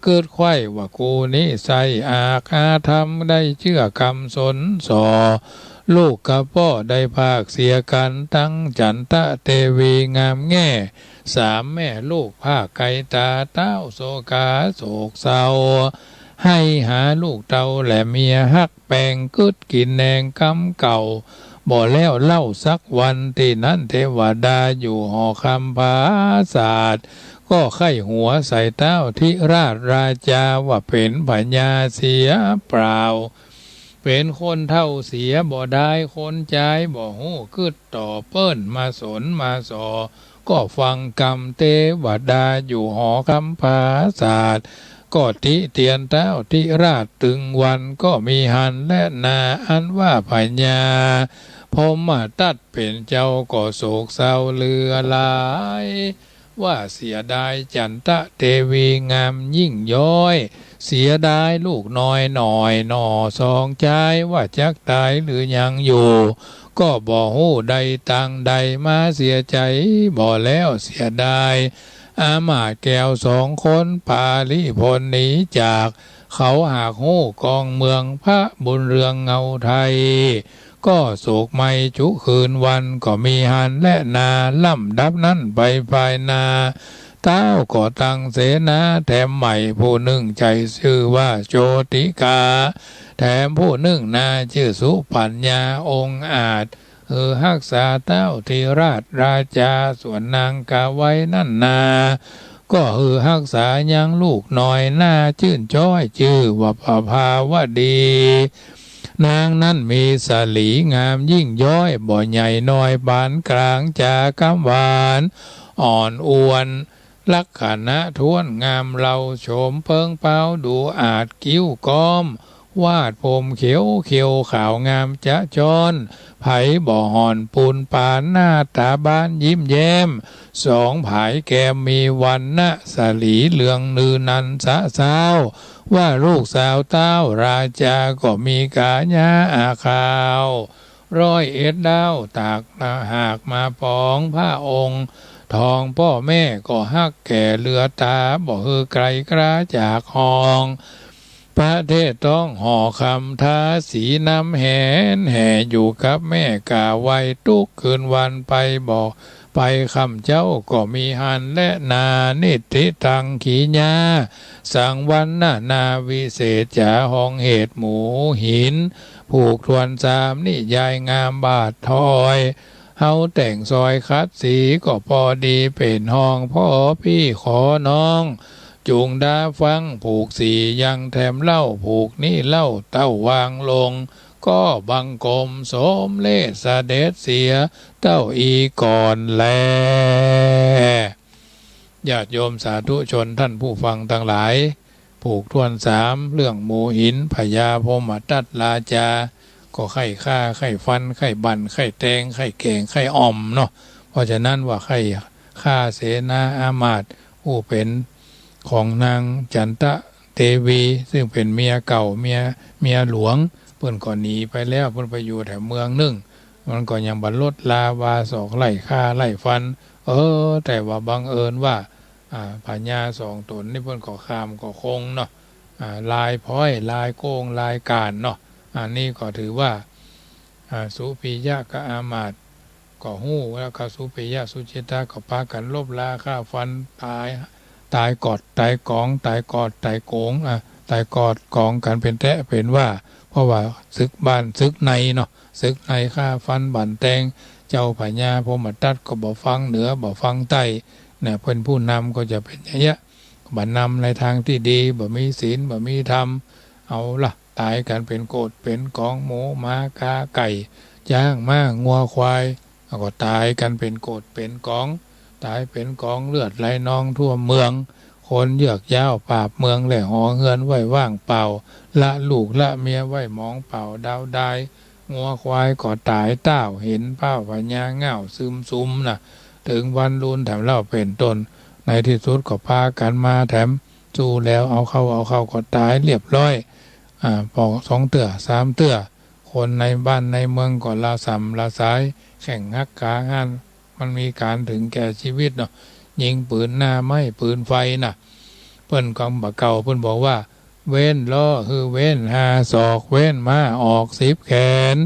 เกิดไข้ว่ากูนี้ใส่อาธรรมได้เชื่อคำสนสอลูกกับพ่อได้ภาคเสียกันตั้งจันตะเทวีงามแง่3 แม่ลูกภาคไก่ตาเต้าโศกาโศกเศร้าให้หาลูกเต่าและเมียฮักแปงกึดกินแนงกำเก่าบ่แล้วเล่าสักวันที่นั้นเทวดาอยู่หอคำภาศาสตร์ก็ไข้หัวใส่เต้าที่ราชาว่าเป็นพญาเสียเปล่าเป็นคนเท่าเสียบ่ได้คนใจบ่หู้กึดต่อเปิ้นมาสนมาสอก็ฟังกรรมเทวดาอยู่หอคำภาศาสตร์ก็ติเตียนเต้าที่ราชตึงวันก็มีหันและนาอันว่าพญาพรหมทัตเป็นเจ้าก็โศกเศร้าเลือหลาย ว่าเสียดายจันทะเทวีงามยิ่งย้อยเสียดายลูกน้อยหน่อยหน่อสองใจว่าจักตายหรือยังอยู่ก็บ่ฮู้ใดตังใดมาเสียใจบ่แล้วเสียดายอามาตย์แก้ว2 คนปาลิพลหนีจากเขาหากฮู้กองเมืองพระบุญเรืองเงาไทยก็โศกไม่จุคืนวันก็มีหันและนาล่ำดับนั้นไปภายนาเต้าก็ตั้งเสนาแถมใหม่ผู้หนึ่งใจชื่อว่าโจติกาแถมผู้หนึ่งนาชื่อสุปัญญาองค์อาจรักษาเต้าธีราชราชาส่วนนางกาไว้นั่นนาก็รักษายังลูกน้อยหน้าชื่นจ้อยชื่อว่าประภาวดีนางนั้นมีสลีงามยิ่งย้อยบ่ใหญ่น้อยบานกลางจากำหวานอ่อนอวนลักษณะท้วนงามเราโฉมเพิงเป้าดูอาจกิ้วก้อมวาดผมเขียวเขียวขาวงามจะจรไผ่บ่อห่อนปูนปานหน้าตาบ้านยิ้มแย้ม2 ผายแก้มมีวันนะสลีเหลืองนือนันสะสาวว่าลูกสาวเต้าราจาก็มีกาญาอาขาว101 ดาวตากหากมาปองพระองค์ทองพ่อแม่ก็ฮักแก่เรือตาบ่ไกลกระจากห้องพระเทศต้องห่อคำท้าสีน้ำแห่อยู่กับแม่กาไว้ทุกคืนวันไปบอกไปคำเจ้าก็มีหันและนานิติตังขีญาสังวันนาวิเศษจาห้องเหตุหมูหินผูกทวน3นิยายงามบาททอยเฮาแต่งซอยคัดสีก็พอดีเป็นห้องพ่อพี่ขอน้องจุงดาฟังผูกสียังแถมเล่าผูกนี่เล่าเต้าวางลงก็บังกรมสมเลสเสด็จเสียเต้าอีก่อนแลญาติโยมสาธุชนท่านผู้ฟังทั้งหลายผูกทวน3เรื่องหมูหินพญาพมตัดราจาก็ไข่ฆ่าไข่ฟันไข่บั่นไข่แตงไข่แกงไข่อ่อมเนาะเพราะฉะนั้นว่าไข่ฆ่าเสนาอามาตย์ผู้เป็นของนางจันทะเทวีซึ่งเป็นเมียเก่าเมียหลวงเพิ่นก็หนีไปแล้วเพิ่นไปอยู่แถวเมืองนึงมันก็ยังบัดลดลาวาศอกไล่ฆ่าไล่ฟันแต่ว่าบังเอิญว่าพญา2 ตนนี่เพิ่นก็ข้ามก็คงเนาะลายพ้อยลายโกงลายการเนาะอันนี้ก็ถือว่าสุปิยะกับอามาตย์ก็ฮู้แล้วก็สุปิยะสุจิตาก็พากันลบลาฆ่าฟันตายกอดตายกองตายกอดตายโกงตายกอดกองกันเป็นแท้เป็นว่าเพราะว่าศึกบ้านศึกในเนาะศึกในฆ่าฟันบั่นแตงเจ้าพญาพมตัดก็บ่ฟังเหนือบ่ฟังใต้เนี่ยเพิ่นผู้นำก็จะเป็นอย่างเงี้ยบัดนำในทางที่ดีบ่มีศีลบ่มีธรรมเอาล่ะตายกันเป็นโกดเป็นกองหมูม้ากาไก่จ้างม้างัวควายก็ตายกันเป็นโกดเป็นกองตายเป็นกองเลือดไหลนองทั่วเมืองคนเยือกยาวปราบเมืองแหล่หอเงินไว้ว่างเปล่าละลูกละเมียไว้มองเปล่าดาวได้งัวควายก็ตายเต้าเห็นเป้าพญาเง่าซึมซุมน่ะถึงวันรุนแถมเล่าเป็นต้นในที่สุดก็พากันมาแถมสู้แล้วเอาเข้าก็ตายเรียบร้อยปอก2 เตื้อ3 เตื้อคนในบ้านในเมืองก็ละสำละสายแข่งฮักกางานมันมีการถึงแก่ชีวิตเนาะยิงปืนหน้าไม้ปืนไฟน่ะเพิ่นกำบะเก่าเพิ่นบอกว่าเว้นล้อเว้น5 ศอกเว้นม้าออก10 แขน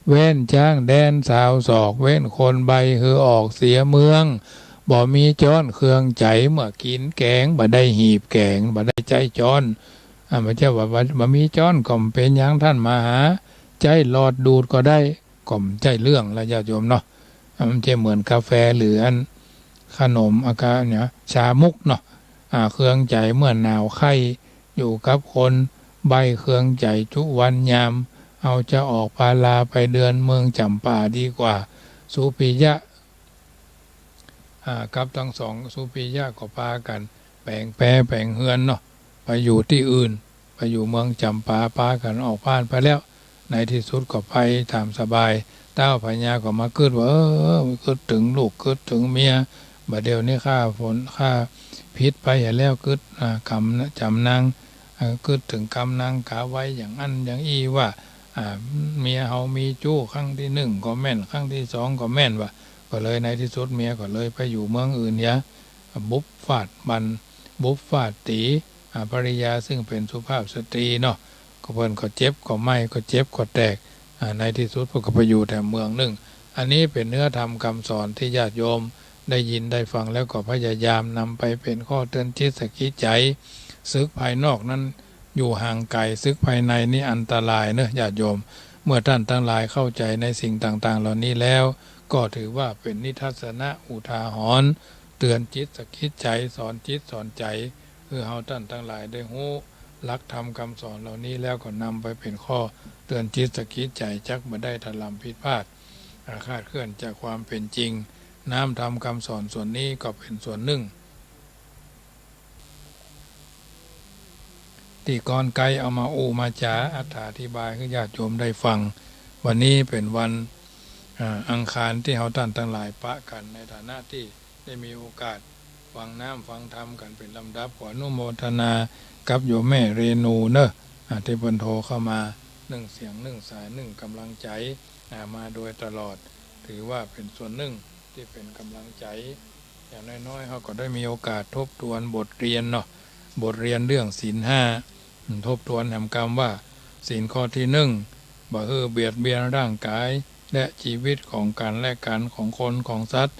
เว้นจ้างแดน20 ศอกเว้นคนใบออกเสียเมืองบ่มีจ้อนเครื่องใจเมื่อกินแกงบ่ได้หีบแกงบ่ได้ใจจ้อนไม่ใช่ว่าบ่มีจ้อนก็เป็นอย่างท่านมาหาใจหลอดดูดก็ได้ก็ใจเรื่องละญาติโยมเนาะมันจะเหมือนกาแฟหรืออันขนมอาการเนี่ยชามุกเนาะเครื่องใจเมื่อหนาวไข้อยู่กับคนใบเครื่องใจทุกวันยามเอาจะออกพาลาไปเดือนเมืองจำป่าดีกว่าสุปิยะกับทั้ง2สุปิยะก็พากันแบ่งแบ่งเฮือนเนาะไปอยู่ที่อื่นไปอยู่เมืองจำป่าพากันออกบ้านไปแล้วในที่สุดก็ไปตามสบายเต้าพญาก็มาคิดว่าคิดถึงลูกคิดถึงเมีย บัดเดี๋ยวนี้ค่าฝนค่าพิษไปเห็นแล้วกึดกำนะจำนางกึดถึงกำนางกาไว้อย่างอันอย่างอี้ว่าเมียเฮามีจู้ครั้งที่1ก็แม่นครั้งที่2ก็แม่นว่าก็เลยในที่สุดเมียก็เลยไปอยู่เมืองอื่นยะบุบฟาดบันบุบฟาดตีภริยาซึ่งเป็นสุภาพสตรีเนาะก็เพิ่นก็เจ็บก็ไหม้ก็เจ็บก็แตกในที่สุดเพิ่นก็ไปอยู่แต่เมืองหนึ่งอันนี้เป็นเนื้อธรรมคำสอนที่ญาติโยมได้ยินได้ฟังแล้วก็พยายามนำไปเป็นข้อเตือนจิตสกิจใจศึกภายนอกนั้นอยู่ห่างไกลศึกภายในนี่อันตรายเนอะญาติโยมเมื่อท่านทั้งหลายเข้าใจในสิ่งต่างๆเหล่านี้แล้วก็ถือว่าเป็นนิทัศนะอุทาหรณ์เตือนจิตสกิจใจสอนจิตสอนใจเฮาท่านทั้งหลายได้ฮู้หลักธรรมคำสอนเหล่านี้แล้วก็นำไปเป็นข้อเตือนจิตสกิจใจจักบ่ได้ถลำผิดพลาดคลาดเคลื่อนจากความเป็นจริงน้ำธรรมคำสอนส่วนนี้ก็เป็นส่วนหนึ่งที่ก่อนไกลเอามามาจาอธิบายให้ญาติโยมได้ฟังวันนี้เป็นวันอังคารที่เฮาท่านทั้งหลายปะกันในฐานะที่ได้มีโอกาสฟังน้ำฟังธรรมกันเป็นลำดับขออนุโมทนากับโยมแม่เรนูเนอะที่เพิ่นโทรเข้ามา1เสียง1สาย1กำลังใจมาโดยตลอดถือว่าเป็นส่วนหนึ่งที่เป็นกำลังใจอย่างน้อยๆเขาก็ได้มีโอกาสทบทวนบทเรียนเนาะบทเรียนเรื่องศีล5ทบทวนแห่งกรรมว่าศีลข้อที่1บ่เบียดเบียนร่างกายและชีวิตของกันและกันของคนของสัตว์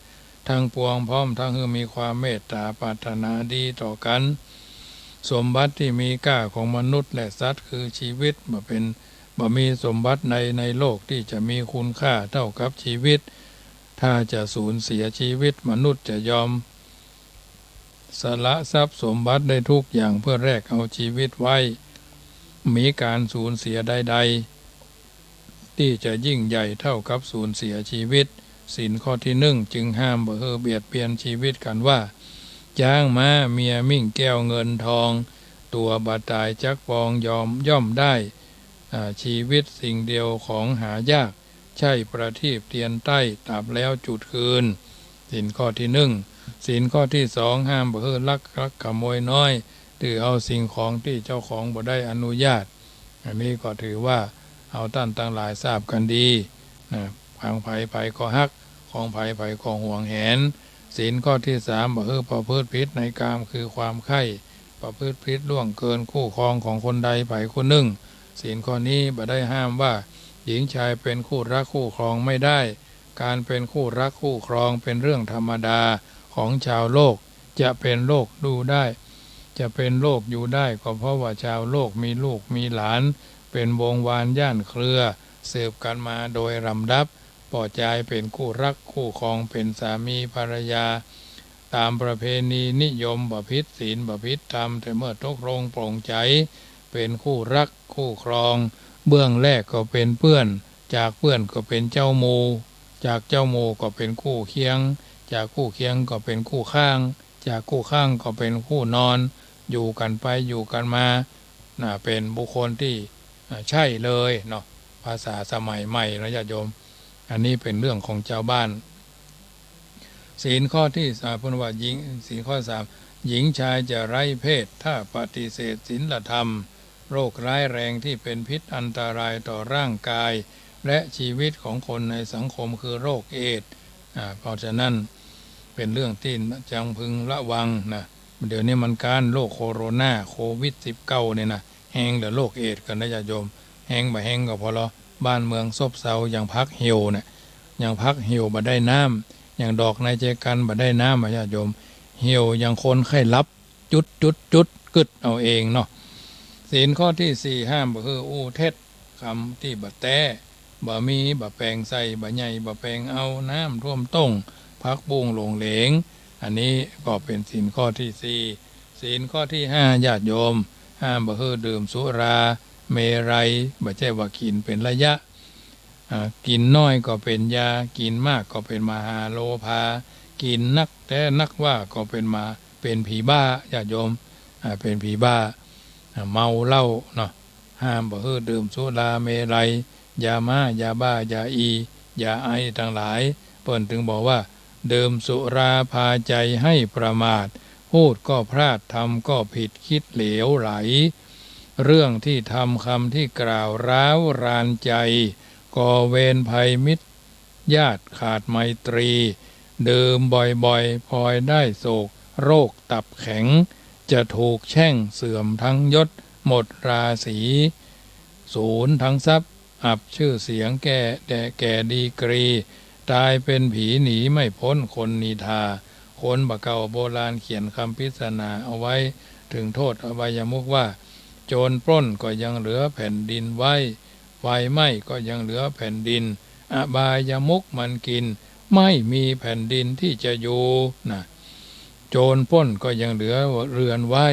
ทั้งปวงพร้อมทั้งมีความเมตตาปรารถนาดีต่อกันสมบัติที่มีค่าของมนุษย์และสัตว์คือชีวิตบ่มีสมบัติในโลกที่จะมีคุณค่าเท่ากับชีวิตถ้าจะสูญเสียชีวิตมนุษย์จะยอมสละทรัพย์สมบัติได้ทุกอย่างเพื่อแลกเอาชีวิตไว้มีการสูญเสียใดๆที่จะยิ่งใหญ่เท่ากับสูญเสียชีวิตศีลข้อที่1จึงห้ามบ่เบียดเบียนชีวิตกันว่าจ้างม้าเมียมิ่งแก้วเงินทองตัวบาดตายจักปองย่อมได้ชีวิตสิ่งเดียวของหายากใช่ประทีปเทียนใต้ตับแล้วจุดคืนศีลข้อที่1ศีลข้อที่2ห้ามบ่ลักขโมยน้อยถือเอาสิ่งของที่เจ้าของบ่ได้อนุญาตอันนี้ก็ถือว่าเอาท่านทั้งหลายทราบกันดีของไผก็ฮักของไผก็ห่วงแหนศีลข้อที่3บ่ประพฤติผิดในกามคือความใคร่ประพฤติผิดล่วงเกินคู่ครองของคนใดไผคนหนึ่งศีลข้อนี้บ่ได้ห้ามว่าหญิงชายเป็นคู่รักคู่ครองไม่ได้การเป็นคู่รักคู่ครองเป็นเรื่องธรรมดาของชาวโลกจะเป็นโลกดูได้จะเป็นโลกอยู่ได้ก็เพราะว่าชาวโลกมีลูกมีหลานเป็นวงวานย่านเครือสืบกันมาโดยลำดับปอใจเป็นคู่รักคู่ครองเป็นสามีภรรยาตามประเพณีนิยมบ่ผิดศีลบ่ผิดธรรมแต่เมื่อตกลงโปร่งใจเป็นคู่รักคู่ครองเบื้องแรกก็เป็นเพื่อนจากเพื่อนก็เป็นเจ้าโมจากเจ้าโมก็เป็นคู่เคียงจากคู่เคียงก็เป็นคู่ข้างจากคู่ข้างก็เป็นคู่นอนอยู่กันไปอยู่กันมาเป็นบุคคลที่ใช่เลยเนาะภาษาสมัยใหม่นะญาติโยมอันนี้เป็นเรื่องของเจ้าบ้านศีลข้อที่3พูดว่าหญิงศีลข้อ3หญิงชายจะไร้เพศถ้าปฏิเสธศีลธรรมโรคร้ายแรงที่เป็นพิษอันตรายต่อร่างกายและชีวิตของคนในสังคมคือโรคเอดส์เพราะฉะนั้นเป็นเรื่องที่จังพึงระวังนะเดี๋ยวนี้มันการโรคโคโรนาโควิด19เนี่ยนะแห้งเดี๋ยวโรคเอดส์กันนะญาติโยมแห้งบ่แห้งก็พอละบ้านเมืองซบเซาอย่างพักเหี่ยวเนี่ยอย่างพักเหี่ยวบ่ได้น้ำอย่างดอกนายเจกันบ่ได้น้ำญาติโยมเหี่ยวอย่างคนไข้รับจุดกึดเอาเองเนาะศีลข้อที่4ห้ามบ่อู้เท็จคำที่บ่แต้บ่มีบ่แปลงใส่บ่ใหญ่บ่แปลงเอาน้ำท่วมต้งพักบุ้งหลงเหลงอันนี้ก็เป็นศีลข้อที่4ศีลข้อที่5ญาติโยมห้ามบ่ดื่มสุราเมรัยบ่ใช่ว่ากินเป็นระยะกินน้อยก็เป็นยากินมากก็เป็นมหาโลภากินนักแต่นักว่าก็เป็นผีบ้าญาติโยมเป็นผีบ้าเมาเหล้าเนาะห้ามบ่ดื่มสุราเมรัยยามายาบ้ายาอียาไอทั้งหลายเพิ่นถึงบอกว่า ดื่มสุราพาใจให้ประมาทพูดก็พลาดทำก็ผิดคิดเหลวไหลเรื่องที่ทำคำที่กล่าวร้าวรานใจก่อเวรภัยมิตรญาติขาดไมตรีดื่มบ่อยๆพลอยได้โศกโรคตับแข็งจะถูกแช่งเสื่อมทั้งยศหมดราศีศูนย์ทั้งทรัพย์อับชื่อเสียงแก่ดีกรีตายเป็นผีหนีไม่พ้นคนนิทาคนบะเก่าโบราณเขียนคำพิศนาเอาไว้ถึงโทษอบายมุขว่าโจรปล้นก็ยังเหลือแผ่นดินไว้ไฟไหม้ก็ยังเหลือแผ่นดินอบายมุขมันกินไม่มีแผ่นดินที่จะอยู่นะโจรปล้นก็ยังเหลือเรือนไว้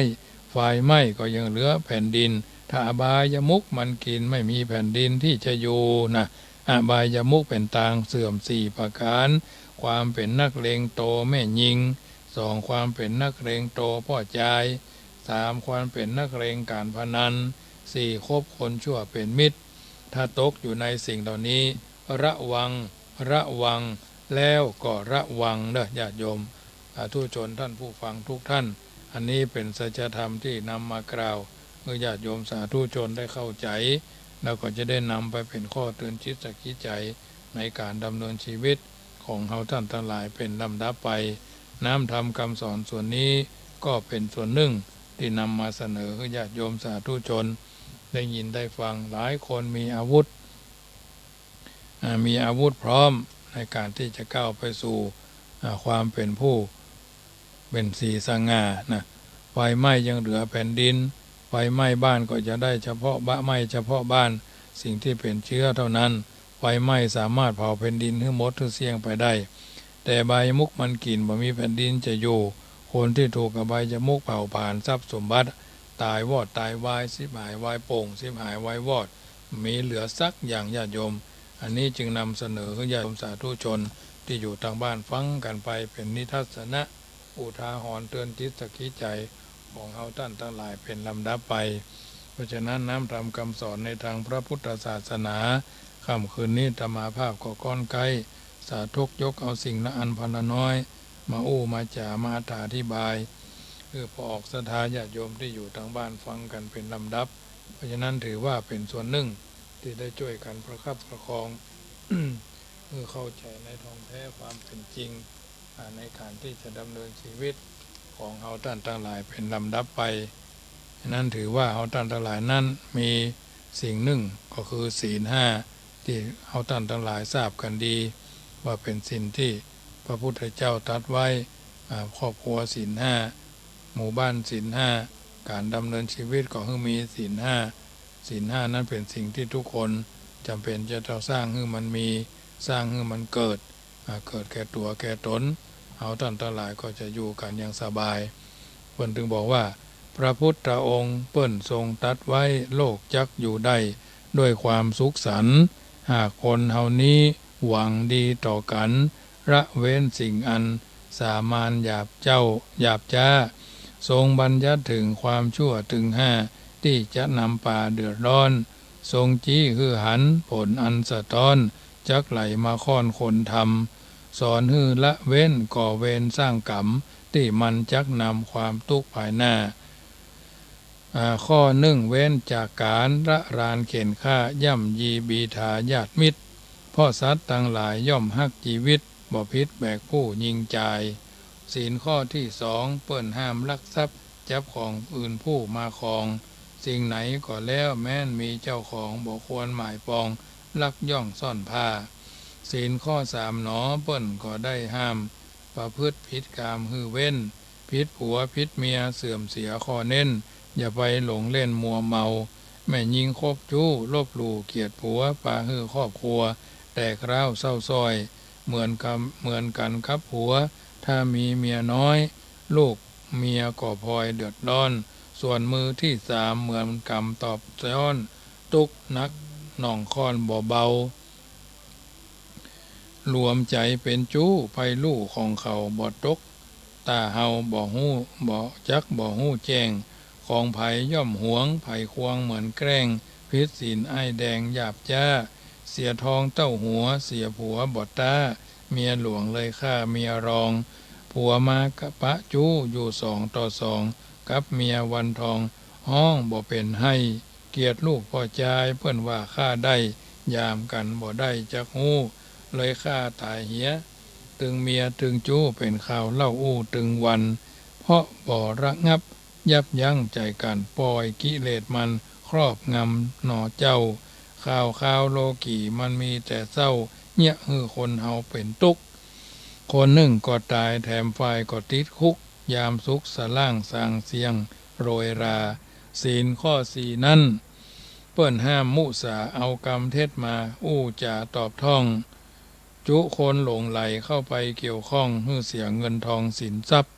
ไฟไหม้ก็ยังเหลือแผ่นดินถ้าอบายมุขมันกินไม่มีแผ่นดินที่จะอยู่นะอบายมุขเป็นทางเสื่อมสี่ประการความเป็นนักเลงโตแม่ยิงสองความเป็นนักเลงโตพ่อใจสามความเป็นนักเลงการพนันสี่คบคนชั่วเป็นมิตรถ้าตกอยู่ในสิ่งเหล่านี้ระวังแล้วก็ระวังเด้อญาติโยมสาธุชนท่านผู้ฟังทุกท่านอันนี้เป็นสัจธรรมที่นำมากล่าวเมื่อญาติโยมสาธุชนได้เข้าใจแล้วก็จะได้นำไปเป็นข้อเตือนจิตสักคิดใจในการดำเนินชีวิตของเฮาท่านทั้งหลายเป็นลำดับไปน้ำธรรมคำสอนส่วนนี้ก็เป็นส่วนหนึ่งที่นำมาเสนอให้ญาติโยมสาธุชนได้ยินได้ฟังหลายคนมีอาวุธพร้อมในการที่จะก้าวไปสู่ความเป็นผู้เป็นสีสง่านะไฟไหม้ยังเหลือแผ่นดินไฟไหม้บ้านก็จะได้เฉพาะไหม้เฉพาะบ้านสิ่งที่เป็นเชื้อเท่านั้นไฟไหม้สามารถเผาแผ่นดินให้หมดทุกเสี่ยงไปได้แต่ใบมุกมันกินบ่มีแผ่นดินจะอยู่คนที่ถูกกับใบจะมุกเผาผ่านทรัพย์สมบัติตายวอดตายวายสิบหายวายโป่งสิบหายวายวอดมีเหลือสักอย่างญาติโยมอันนี้จึงนำเสนอให้ญาติโยมสาธุชนที่อยู่ทางบ้านฟังกันไปเป็นนิทัศนะอุทาหรณ์เตือนจิตสักคิดใจของเฮาท่านทั้งหลายเป็นลำดับไปเพราะฉะนั้นน้ำธรรมคำสอนในทางพระพุทธศาสนาค่ำคืนนี้ธรรมาภาพก็ก้อนไกลสาธุยกเอาสิ่งละอันพันละน้อยมามาจ่ามาอธิบายคือพอออกศรัทธาญาติโยมที่อยู่ทางบ้านฟังกันเป็นลำดับเพราะฉะนั้นถือว่าเป็นส่วนหนึ่งที่ได้ช่วยกันประคับประคอง เมื่อเข้าใจในทองแท้ความเป็นจริงในการที่จะดำเนินชีวิตของเฮาท่านทั้งหลายเป็นลำดับไปนั้นถือว่าเฮาท่านทั้งหลายนั้นมีสิ่งหนึ่งก็คือศีลห้าที่เฮาท่านทั้งหลายทราบกันดีว่าเป็นสิ่งที่พระพุทธเจ้าตรัสไว้ครอบครัวศีลห้าหมู่บ้านศีลห้าการดำเนินชีวิตก็ต้องมีศีลห้านั้นเป็นสิ่งที่ทุกคนจำเป็นจะต้องสร้างให้มันมีสร้างให้มันเกิดแก่ตัวแก่ตนเอาท่านทั้งหลายก็จะอยู่กันอย่างสบายเพิ่นถึงบอกว่าพระพุทธองค์เปิ้นทรงตรัสไว้โลกจักอยู่ได้ด้วยความสุขสันต์หากคนเฮานี้หวังดีต่อกันละเว้นสิ่งอันสามานหยาบจ้าทรงบัญญัติถึงความชั่วถึงห้าที่จะนำป่าเดือดร้อนทรงจี้คือหันผลอันสะท้อนจักไหลมาค่อนคนทำสอนฮือละเว้นก่อเวรสร้างกรรมที่มันจักนำความทุกข์ภายหน้าข้อหนึ่งเว้นจากการละรานเข็นฆ่าย่ำยีบีทาญาติมิตรเพราะสัตว์ทั้งหลายย่อมฮักชีวิตบ่พิษแบกผู้ยิงใจศีลข้อที่สองเปิ้นห้ามลักทรัพย์จับของอื่นผู้มาครองสิ่งไหนก็แล้วแม้นมีเจ้าของบ่ควรหมายปองลักย่องซ่อนผ้าศีลข้อสามหนอเปิ้นก็ได้ห้ามประพฤติผิดกามฮือเว้นผิดผัวผิดเมียเสื่อมเสียข้อเน้นอย่าไปหลงเล่นมัวเมาแม่ยิงคบจู้ลบหลู่เกียรติผัวปาฮือครอบครัวแตกร้าวเศร้าซ้อยเหมือนกันครับผัวถ้ามีเมียน้อยลูกเมียก็พลอยเดือดร้อนส่วนมือที่สามเหมือนกำตอบย้อนตุกนักหน่องคอนบ่เบารวมใจเป็นจู้ไพลู่ของเขาบ่ตกตาเฮาบ่หู้บ่จักบ่หู้แจ้งของไผย่อมหวงไผควงเหมือนแกล้งพิษศีลไอ้แดงหยาบจ้าเสียทองเต้าหัวเสียผัวบ่ตา เมียหลวงเลยฆ่าเมียรองผัวมากะปะจู้อยู่2 ต่อ 2กับเมียวันทองห้องบ่เป็นให้เกียรติลูกพ่อจายเพื่อนว่าฆ่าได้ยามกันบ่ได้จักฮู้เลยฆ่าตายเหียตึงเมียตึงจู้เป็นข่าวเล่าอู้ตึงวันเพราะบ่ระงับยับยั้งใจกันปล่อยกิเลสมันครอบงำหนอเจ้าข่าวโลกีมันมีแต่เศร้าเนี่ยฮือคนเฮาเป็นทุกข์คนหนึ่งก็ตายแถมฝ่ายก็ติดคุกยามสุขสล่างสร้างเสียงโรยราศีลข้อ4นั้นเปิ้นห้ามมุสาเอากรรมเทศมาอู้จ่าตอบท่องจุคนหลงไหลเข้าไปเกี่ยวข้องฮือเสียเงินทองสินทรัพย์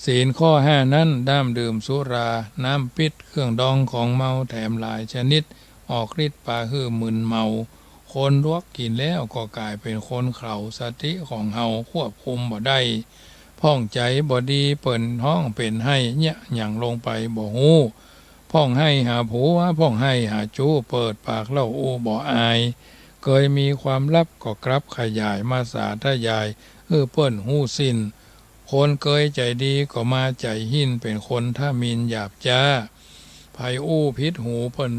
ศีลข้อ5นั้นด้ามดื่มสุราน้ำปิดเครื่องดองของเมาแถมหลายชนิดออกฤทธิ์ปาฮือมึนเมาคนลวกกินแล้วก็กลายเป็นคนเขาสติของเฮาควบคุมบ่ได้พ่องใจบ่ดีเปิ่นห้องเป็นให้เนี่ยหยังลงไปบ่ฮู้พ่องให้หาผัวพ่องให้หาจู้เปิดปากเล่าอู้บ่อายเคยมีความลับก็กลับขยายมาสาธยายเเปิ้นฮู้สิ้นคนเคยใจดีก็มาใจหินเป็นคนถ้ามีนหยาบจ้าไผอู้พิษหูเปิ้น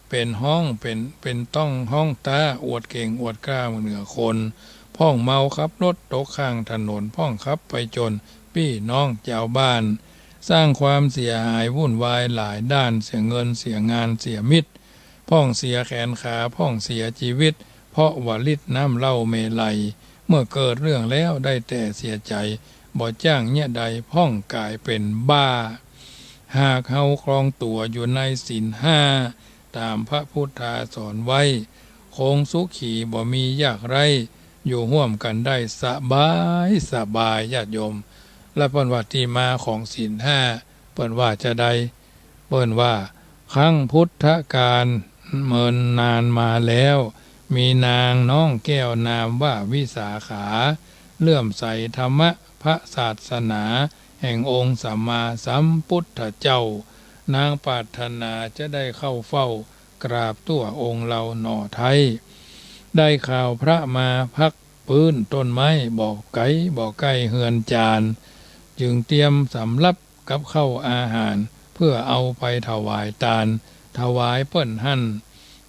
เป็นห้องเป็นต้องห้องตาอวดเก่งอวดกล้าเหนือคนพ่องเมาขับรถตกข้างถนนพ่องขับไปจนพี่น้องเจ้าบ้านสร้างความเสียหายวุ่นวายหลายด้านเสียเงินเสียงานเสียมิตรพ่องเสียแขนขาพ่องเสียชีวิตเพราะว่าฤทธิ์น้ำเหล้าเมลัยเมื่อเกิดเรื่องแล้วได้แต่เสียใจบ่จ้างเนี่ยใดพ่องกลายเป็นบ้าหากเฮาครองตัวอยู่ในศีล5ตามพระพุทธาสอนไว้คงสุขีบ่มียากไรอยู่ร่วมกันได้สบายญาติโยมและเปิ้นว่าที่มาของศีล5เปิ้นว่าจะได้เปิ้นว่าครั้งพุทธกาลเมินนานมาแล้วมีนางน้องแก้วนามว่าวิสาขาเลื่อมใสธรรมะพระศาสนาแห่งองค์สัมมาสัมพุทธเจ้านางปรารถนาจะได้เข้าเฝ้ากราบตัวองค์เราหน่อไทยได้ข่าวพระมาพักปื้นต้นไม้บอกไก่บอกไก่เฮือนจานจึงเตรียมสำรับกับข้าวอาหารเพื่อเอาไปถวายตาลถวายเปิ้นหั่น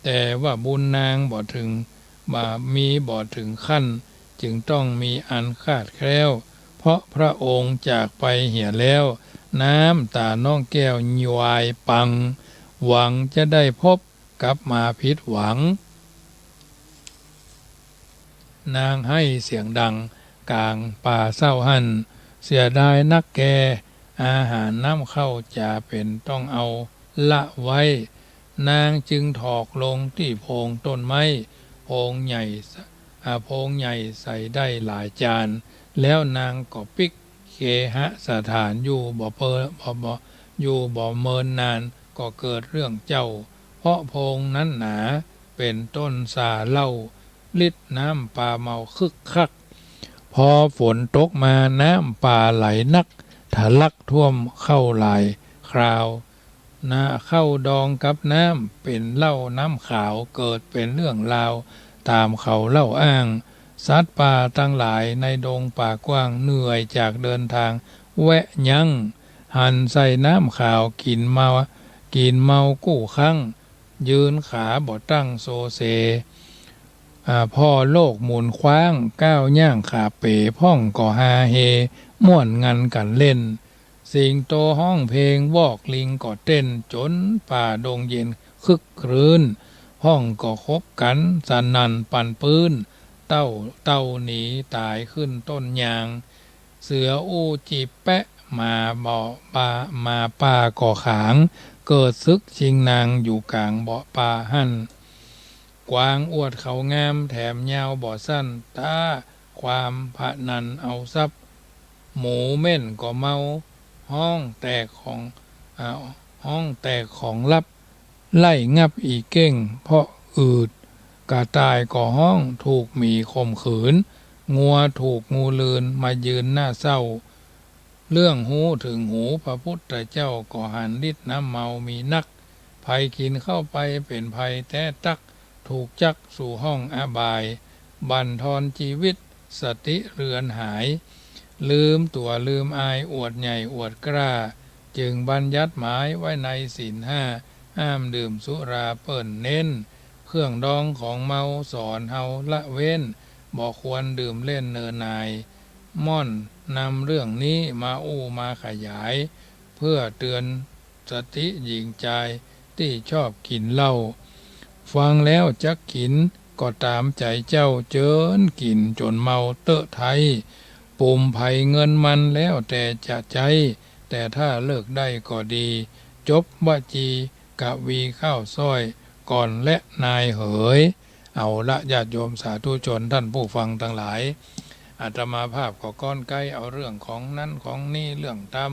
แต่ว่าบุญนางบ่ถึงบ่ถึงขั้นจึงต้องมีอันคาดแคล้วเพราะพระองค์จากไปเหี่ยแล้วน้ำตาน้องแก้วยวายปังหวังจะได้พบกับมาผิดหวังนางให้เสียงดังกลางป่าเศร้าหันเสียดายนักแกอาหารน้ำเข้าจะเป็นต้องเอาละไว้นางจึงถอกลงที่โพงต้นไม้โพงใหญ่ใส่ได้หลายจานแล้วนางก็ปิกเคหสถานอยู่อยู่บ่เมินนานก็เกิดเรื่องเจ้าเพราะโพงนั้นหนาเป็นต้นสาเหล้าลิดน้ำป่าเมาคึกคักพอฝนตกมาน้ำป่าไหลนักทะลักท่วมเข้าหลายคราวเข้าดองกับน้ำเป็นเหล้าน้ำขาวเกิดเป็นเรื่องราวตามเขาเล่าอ้างสัตว์ป่าตั้งหลายในดงป่ากว้างเหนื่อยจากเดินทางแวะยั้งหันใส่น้ำขาวกินเมากู้ครั้งยืนขาบ่ตั้งโซเซพ่อโลกหมุนคว้างก้าวย่างขาเป๋พ่องก่อฮาเฮม่วนงันกันเล่นสิงโตห้องเพลงวอกลิงก็เต้นจนป่าดงเย็นคึกครื้นห้องก็คบกันสนั่นปั่นปืนเต้าหนีตายขึ้นต้นยางเสืออู้จีบแปะมาป่าก่อขางเกิดซึกชิงนางอยู่กลางเบาะป่าหั่นกวางอวดเขางามแถมยาวบ่สั้นตาความพะนันเอาทรัพย์หมูเม่นก็เมาห้องแตกของลับไล่งับอีเก้งเพราะอืดกระต่ายก่อห้องถูกหมีข่มขืนงัวถูกงูลืนมายืนหน้าเศร้าเรื่องหูถึงหูพระพุทธเจ้าก่อหันฤทธิ์น้ำเมามีนักภัยกินเข้าไปเป็นภัยแท้ตักถูกจักสู่ห้องอบายบั่นทอนชีวิต สติเรือนหายลืมตัวลืมอายอวดใหญ่อวดกล้าจึงบัญญัติหมายไว้ในศีลห้าห้ามดื่มสุราเปิ้นเน้นเครื่องดองของเมาสอนเฮาละเว้นบ่ควรดื่มเล่นเนินนายม่อนนำเรื่องนี้มาอู้มาขยายเพื่อเตือนสติหญิงใจที่ชอบกินเหล้าฟังแล้วจักกินก็ตามใจเจ้าเจิญกินจนเมาเตอะไทยปุ่มไผ่เงินมันแล้วแต่จะใจแต่ถ้าเลิกได้ก็ดีจบวจีกวีข้าวซ้อยก่อนและนายเหยเอาละญาติโยมสาธุชนท่านผู้ฟังทั้งหลายอาตมาภาพก็ก้อนใกล้เอาเรื่องของนั้นของนี่เรื่องธรรม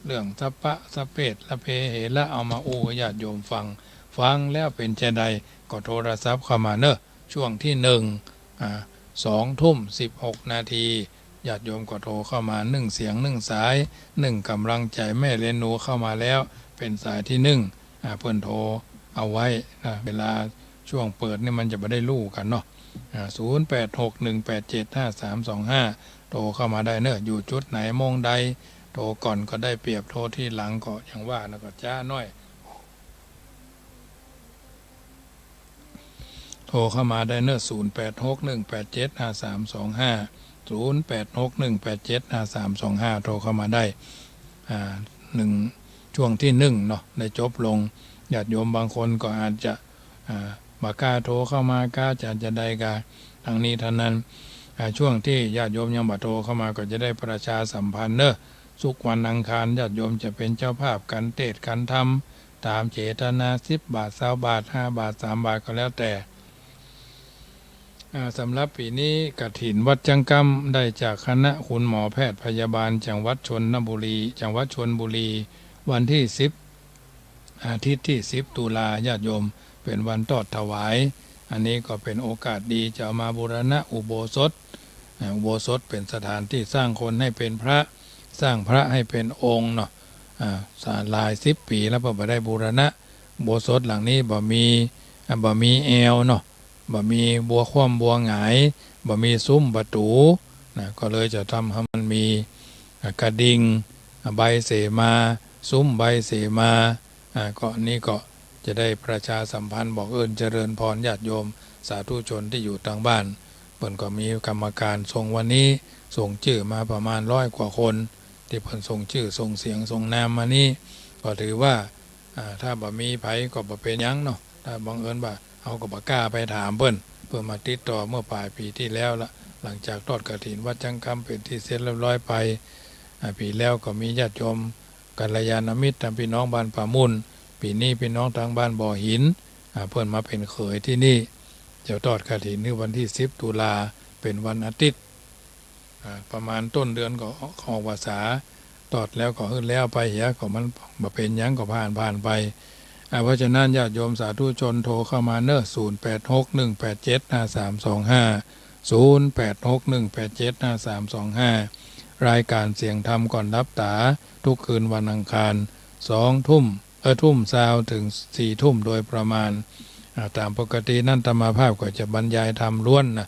เรื่องสัพพะสะเปดละเพเหละเอามาอู้ญาติโยมฟังแล้วเป็นใจใดก็โทรศัพท์เข้ามาเนอะช่วงที่2:16 นาทีญาติโยมก็โทรเข้ามา1 เสียง 1 สาย1กำลังใจแม่เรนูเข้ามาแล้วเป็นสายที่1เพื่อนโทรเอาไว้เวลาช่วงเปิดนี่มันจะไม่ได้ลู่กันเนาะ0861875325โทรเข้ามาได้เนอะอยู่จุดไหนโมงใดโทรก่อนก็ได้เปรียบโทรที่หลังก็อย่างว่านะก็จ้าน้อยโทรเข้ามาได้เนอะ0861875325 0861875325โทรเข้ามาได้ช่วงที่1เนาะได้จบลงญาติโยมบางคนก็อาจจะบากล้าโทรเข้ามากล้าจะได้กาทางนี้ท่านนั้นช่วงที่ญาติโยมยังบ่โทรเข้ามาก็จะได้ประชาสัมพันธ์เนอะสุกวันอังคารญาติโยมจะเป็นเจ้าภาพกันเทศน์กันธรรมตามเจตนา10 บาท20 บาท5 บาท3 บาทก็แล้วแต่สำหรับปีนี้กฐินวัดจังกำได้จากคณะคุณหมอแพทย์พยาบาลจังหวัดชลบุรีวันที่10อาทิตย์ที่10 ตุลาญาติโยมเป็นวันทอดถวายอันนี้ก็เป็นโอกาสดีจะเอามาบูรณะอุโบสถเป็นสถานที่สร้างคนให้เป็นพระสร้างพระให้เป็นองค์เนาะหลาย10 ปีแล้วพอได้บูรณะอุโบสถหลังนี้บ่มีแอวเนาะบ่มีบัวคว่ำบัวหงายบ่มีซุ้มประตูนะก็เลยจะทำให้มันมีกระดิ่งใบเสมาซุ้มใบเสมาก็นี่ก็จะได้ประชาสัมพันธ์บอกเจริญพรญาติโยมสาธุชนที่อยู่ทางบ้านเพิ่นก็มีกรรมการส่งวันนี้ส่งชื่อมาประมาณ100 กว่าคนที่เพิ่นส่งชื่อส่งเสียงส่งนามมานี่ก็ถือว่าถ้าบ่มีไผก็บ่เป็นหยังเนาะถ้าบังเอิญว่าเอาก็บ่กล้าไปถามเพิ่นมาติดต่อเมื่อปลายปีที่แล้วละหลังจากทอดกฐินวัดจังคำเป็นที่เสร็จเรียบร้อยไปปีแล้วก็มีญาติโยมกัลยาณมิตรพี่น้องบ้านป่ามุ่นปีนี้พี่น้องทางบ้านบ่อหินเพิ่นมาเป็นเขยที่นี่จะทอดกฐินในวันที่10 ตุลาเป็นวันอาทิตย์ประมาณต้นเดือนก็ออกพรรษาทอดแล้วก็ขึ้นแล้วไปเหียก็มันบ่เป็นหยังก็ผ่านไปเพราะฉะนั้นญาติโยมสาธุชนโทรเข้ามาเนอะ0861875325 รายการเสียงธรรมก่อนรับตาทุกคืนวันอังคารทุ่มเช้าถึง4 ทุ่มโดยประมาณตามปกตินั่นธรรมภาพก็จะบรรยายธรรมล้วนนะ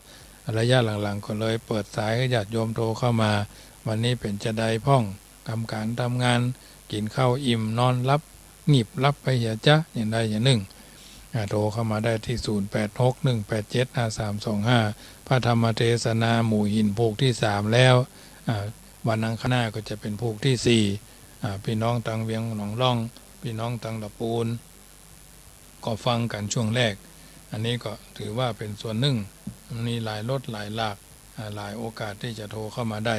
ระยะหลังๆก็เลยเปิดสายให้ญาติโยมโทรเข้ามาวันนี้เป็นจะได้พ่องทำการทำงานกินข้าวอิ่มนอนรับงีบรับไปอย่าจ้ะอย่างใดอย่างหนึ่งโทรเข้ามาได้ที่0861875325พระธรรมเทศนาหมู่หินภูกที่3แล้ววันอังคารหน้าก็จะเป็นภูกที่4พี่น้องตังเวียงหนองล่องพี่น้องตังตะปูนก็ฟังกันช่วงแรกอันนี้ก็ถือว่าเป็นส่วนหนึ่งมีหลายรถหลายหลากหลายโอกาสที่จะโทรเข้ามาได้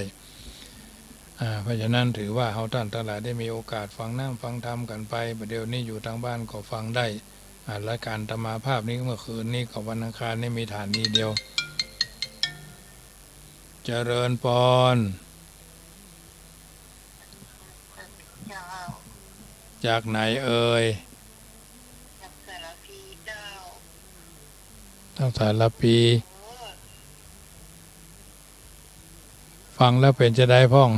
เพราะฉะนั้นถือว่าเฮาท่านทั้งหลายได้มีโอกาสฟังนั่งฟังธรรมกันไปประเดี๋ยวนี้อยู่ทางบ้านก็ฟังได้รายการธรรมาภาพนี้เมื่อคืนนี้กับวันอังคารนี่มีฐานนี้เดียวเจริญพรจากไหนเอ่ยตั้งสารปีฟังแล้วเป็นจะได้พ่อง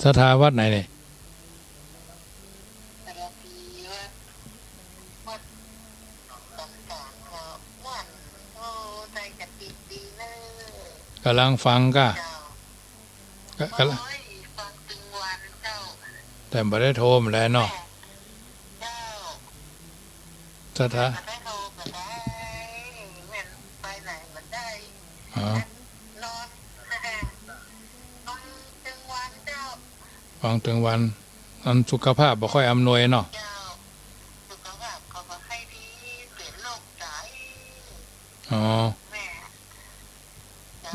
สถาวัดไหนเนี่ย ำลังฟังก็ เจ้า กำลัง โอ้ยฟังตึงวันเจ้า แต่บ่ได้โทรมาแล้วเนาะ เจ้า สถา มาได้โทรมาได้แม่นไปไหนมาได้ อ๋อน อนนอนตึงวันเจ้า ฟังถึงวันอันสุขภาพบ่ค่อยอำนวยเนาะ เจ้าสุขภาพเขาบอกให้ดีเปลี่ยนโรคใจ อ๋อ แม่เจ้า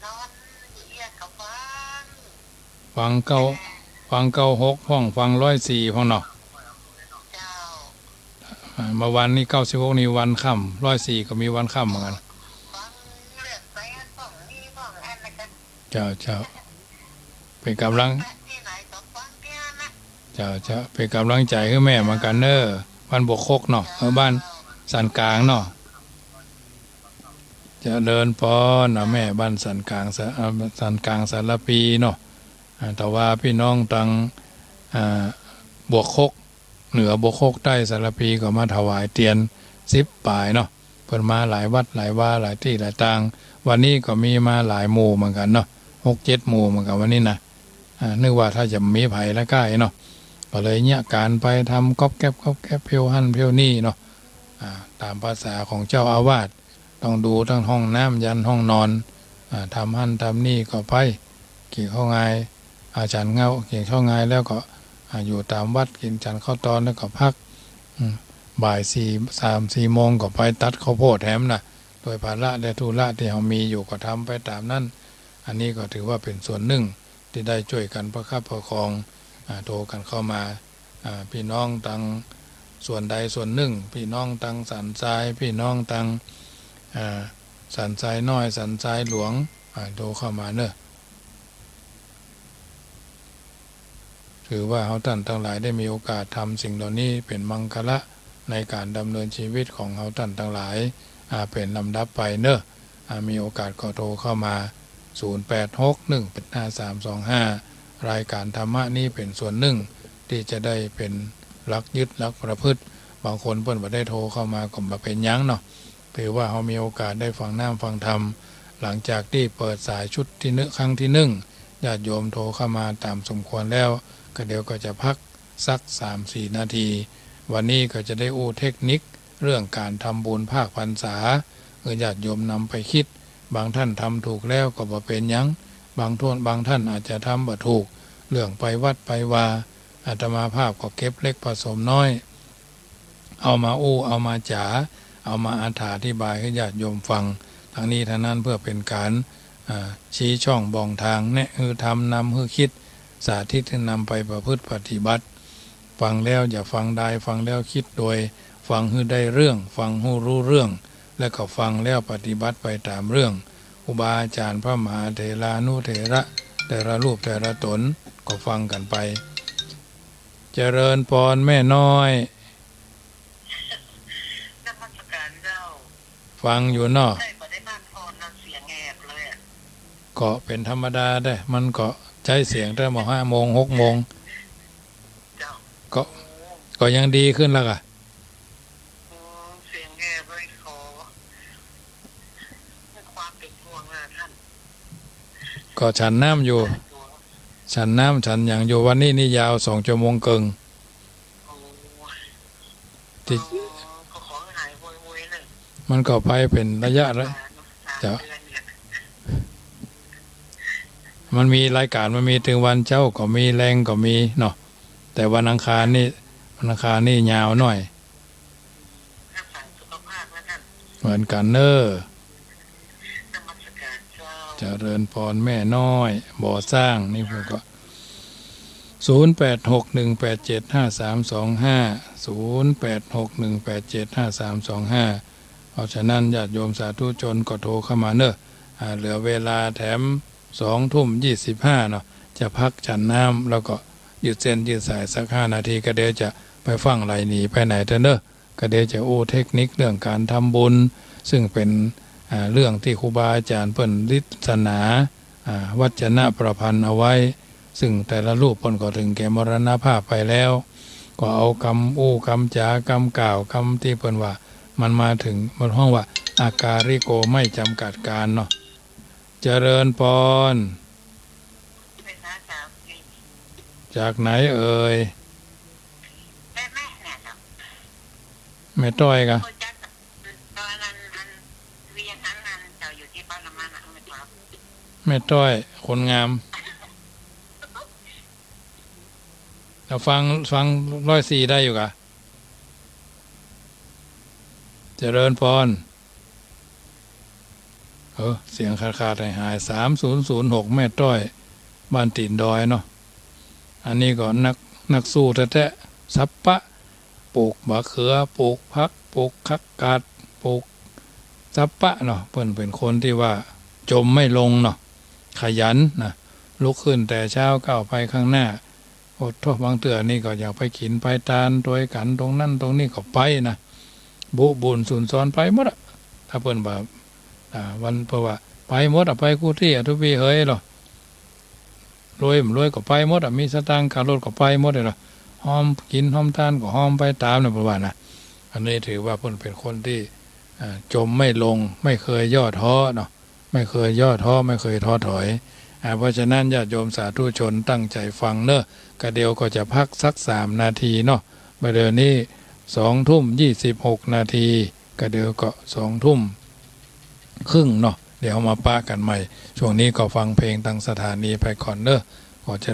นอนเอียดกับฟัง ฟังเก้า6ห้องฟัง104ห้องเนาะ เจ้า มาวันนี้96นี่วันค่ำ104ก็มีวันค่ำเหมือนกัน ฟังเลือดไปอันฝั่งนี้ฝั่งอันนะครับ เจ้าเป็นกำลัง ที่ไหนก็ฟังเที่ยนะ เจ้าเป็นกำลังใจให้แม่เหมือนกันเด้อบ้านบกคกเนาะบ้านสันกลางเนาะจะเดินปอนเนาะแม่บ้านสันกลางสันกลางสารปีเนาะแต่ว่าพี่น้องตังบวกคกเหนือบวกคกใต้สารปีก็มาถวายเตียน10 ปลายเนาะเพิ่นมาหลายวัดหลายว่าหลายที่หลายต่างวันนี้ก็มีมาหลายหมู่เหมือนกันเนาะ6-7 หมู่เหมือนกันวันนี้นะนึกว่าถ้าจะมีไผละใกล้เนาะก็เลยเนี่ยการไปทำก๊อบแก๊บเพียวหั่นเพียวนี่เนาะตามภาษาของเจ้าอาวาสต้องดูทั้งห้องน้ำยันห้องนอนทำหั่นทำนี่ก็ไปกี่ข้าวงายอาจารย์เงากี่ข้าวงายแล้วก็อยู่ตามวัดกินฉันข้าวตอนแล้วก็พักบ่าย3-4 โมงก็ไปตัดข้าวโพดแถมนะโดยภาระและธุระที่เรามีอยู่ก็ทำไปตามนั้นอันนี้ก็ถือว่าเป็นส่วนหนึ่งที่ได้ช่วยกันประคับประคองโทรกันเข้ามาพี่น้องตังส่วนใดส่วนหนึ่งพี่น้องตังสันทรายพี่น้องตังสันทรายน้อยสันทรายหลวงโทรเข้ามาเนอะถือว่าเขาท่านทั้งหลายได้มีโอกาสทำสิ่งเหล่านี้เป็นมังคละในการดำเนินชีวิตของเขาท่านทั้งหลายเป็นลำดับไปเนอะมีโอกาสก็โทรเข้ามา0861852325รายการธรรมะนี้เป็นส่วนหนึ่งที่จะได้เป็นหลักยึดหลักประพฤติบางคนเพิ่นบ่ได้โทรเข้ามาก็บ่เป็นหยังเนาะถือว่าเขามีโอกาสได้ฟังน้ำฟังธรรมหลังจากที่เปิดสายชุดที่ครั้งที่1ญาติโยมโทรเข้ามาตามสมควรแล้วก็เดี๋ยวก็จะพักสัก 3-4 นาทีวันนี้ก็จะได้อู้เทคนิคเรื่องการทำบุญภาคพรรษาญาติโยมนำไปคิดบางท่านทำถูกแล้วก็บ่เป็นหยังบางท่านอาจจะทำบ่ถูกเรื่องไปวัดไปวาอาตมาภาพก็เก็บเล็กผสมน้อยเอามาเอามาจ๋าเอามาอธิบายให้ญาติโยมฟังทั้งนี้ทั้งนั้นเพื่อเป็นการชี้ช่องบ่องทางแนะทำนำคิดสาธิตนำไปประพฤติปฏิบัติฟังแล้วอย่าฟังได้ฟังแล้วคิดโดยฟังให้ได้เรื่องฟังให้รู้เรื่องและก็ฟังแล้วปฏิบัติไปตามเรื่องครูบาอาจารย์พระมหาเถรานุเถระแต่ละรูปแต่ละตนก็ฟังกันไปเจริญพรแม่น้อย นมัสการเจ้า ฟังอยู่เนาะ ได้บ่ได้นั่งพอนั่งเสียงแอบเลยอ่ะ ก็เป็นธรรมดาได้มันก็ใช้เสียงได้หมด5 โมง 6 โมง เจ้า ก็ยังดีขึ้นแล้วอ่ะ เสียงแอบเลยขอความเป็นห่วงนะท่าน ก็ฉันน้ำอยู่ฉันอย่างอยู่วันนี้นี่ยาว2 ชั่วโมงเกิงที่ ก็ขอหายโวยๆเลย มันก็ไปเป็นระยะเลย เจ้า มันมีรายการมันมีถึงวันเจ้าก็มีแรงก็มีเนาะแต่วันอังคารนี่ยาวหน่อย รักษาสุขภาพนะท่าน เหมือนกันเนอะ นมัสการเจ้า เจริญพรแม่น้อยบ่อสร้างนี่เพิ่นก็0861875325 0861875325เพราะฉะนั้นญาติโยมสาธุชนก็โทรเข้ามาเนอะเหลือเวลาแถม20:25เนาะจะพักฉันน้ำแล้วก็ยืดเส้นยืดสายสัก5 นาทีก็เดี๋ยวจะไปฟังไหลหนีไปไหนเถอะเนอะก็เดี๋ยวจะเทคนิคเรื่องการทำบุญซึ่งเป็นเรื่องที่ครูบาอาจารย์เปิ้นฤทธนาวัจนะประพันธ์เอาไว้ซึ่งแต่ละรูปเปิ้นก็ถึงแก่มรณภาพไปแล้วก็เอาคำจากำกล่าวคำที่เปิ้นว่ามันมาถึงมันห้องว่าอาการิโกไม่จำกัดการเนาะ เจริญพร เป็นน้าสาวกิน จากไหนเอ่ย แม่เนี่ยครับ แม่ต้อยกะ คนจัดตอนนั้นอันเวียนอันนั้นเจ้าอยู่ที่ปานามานะไม่ครับ แม่ต้อยคนงามเราฟัง104ได้อยู่กะเจริญพรเสียงขาดหาย3006แม่ต้อยบ้านตีนดอยเนาะอันนี้ก็นักสู้แท้ๆสับปะปลูกมะเขือปลูกผักปลูกคักกาดปลูกสับปะเนาะเพิ่นเป็นคนที่ว่าจมไม่ลงเนาะขยันนะลุกขึ้นแต่เช้าก้าวไปข้างหน้าอดทนบางเตือนี่ก็อยากไปขินไปตาลโดยกันตรงนั้นตรงนี้ก็ไปนะบุบุญสุนซ้อนไปหมดอะถ้าเพิ่นแบบวันเพราะว่าไปหมดอะไปกู้ที่ทุกปีเฮ้ยหรอรวยก็ไปหมดอะมีสตางค์ขับรถก็ไปหมดเลยหรอหอมกินหอมทานก็หอมไปตามนะประมาณนะอันนี้ถือว่าเพิ่นเป็นคนที่จมไม่ลงไม่เคยย่อท้อเนาะไม่เคยย่อท้อไม่เคยท้อถอยเพราะฉะนั้นญาติโยมสาธุชนตั้งใจฟังเนอะกระเดียวก็จะพักสัก3 นาทีเนาะประเดี๋ยวนี้20:26 นาทีกระเดียวก็20:30เนาะเดี๋ยวมาป้ากันใหม่ช่วงนี้ก็ฟังเพลงตั้งสถานีไปก่อนเนอะก็จะ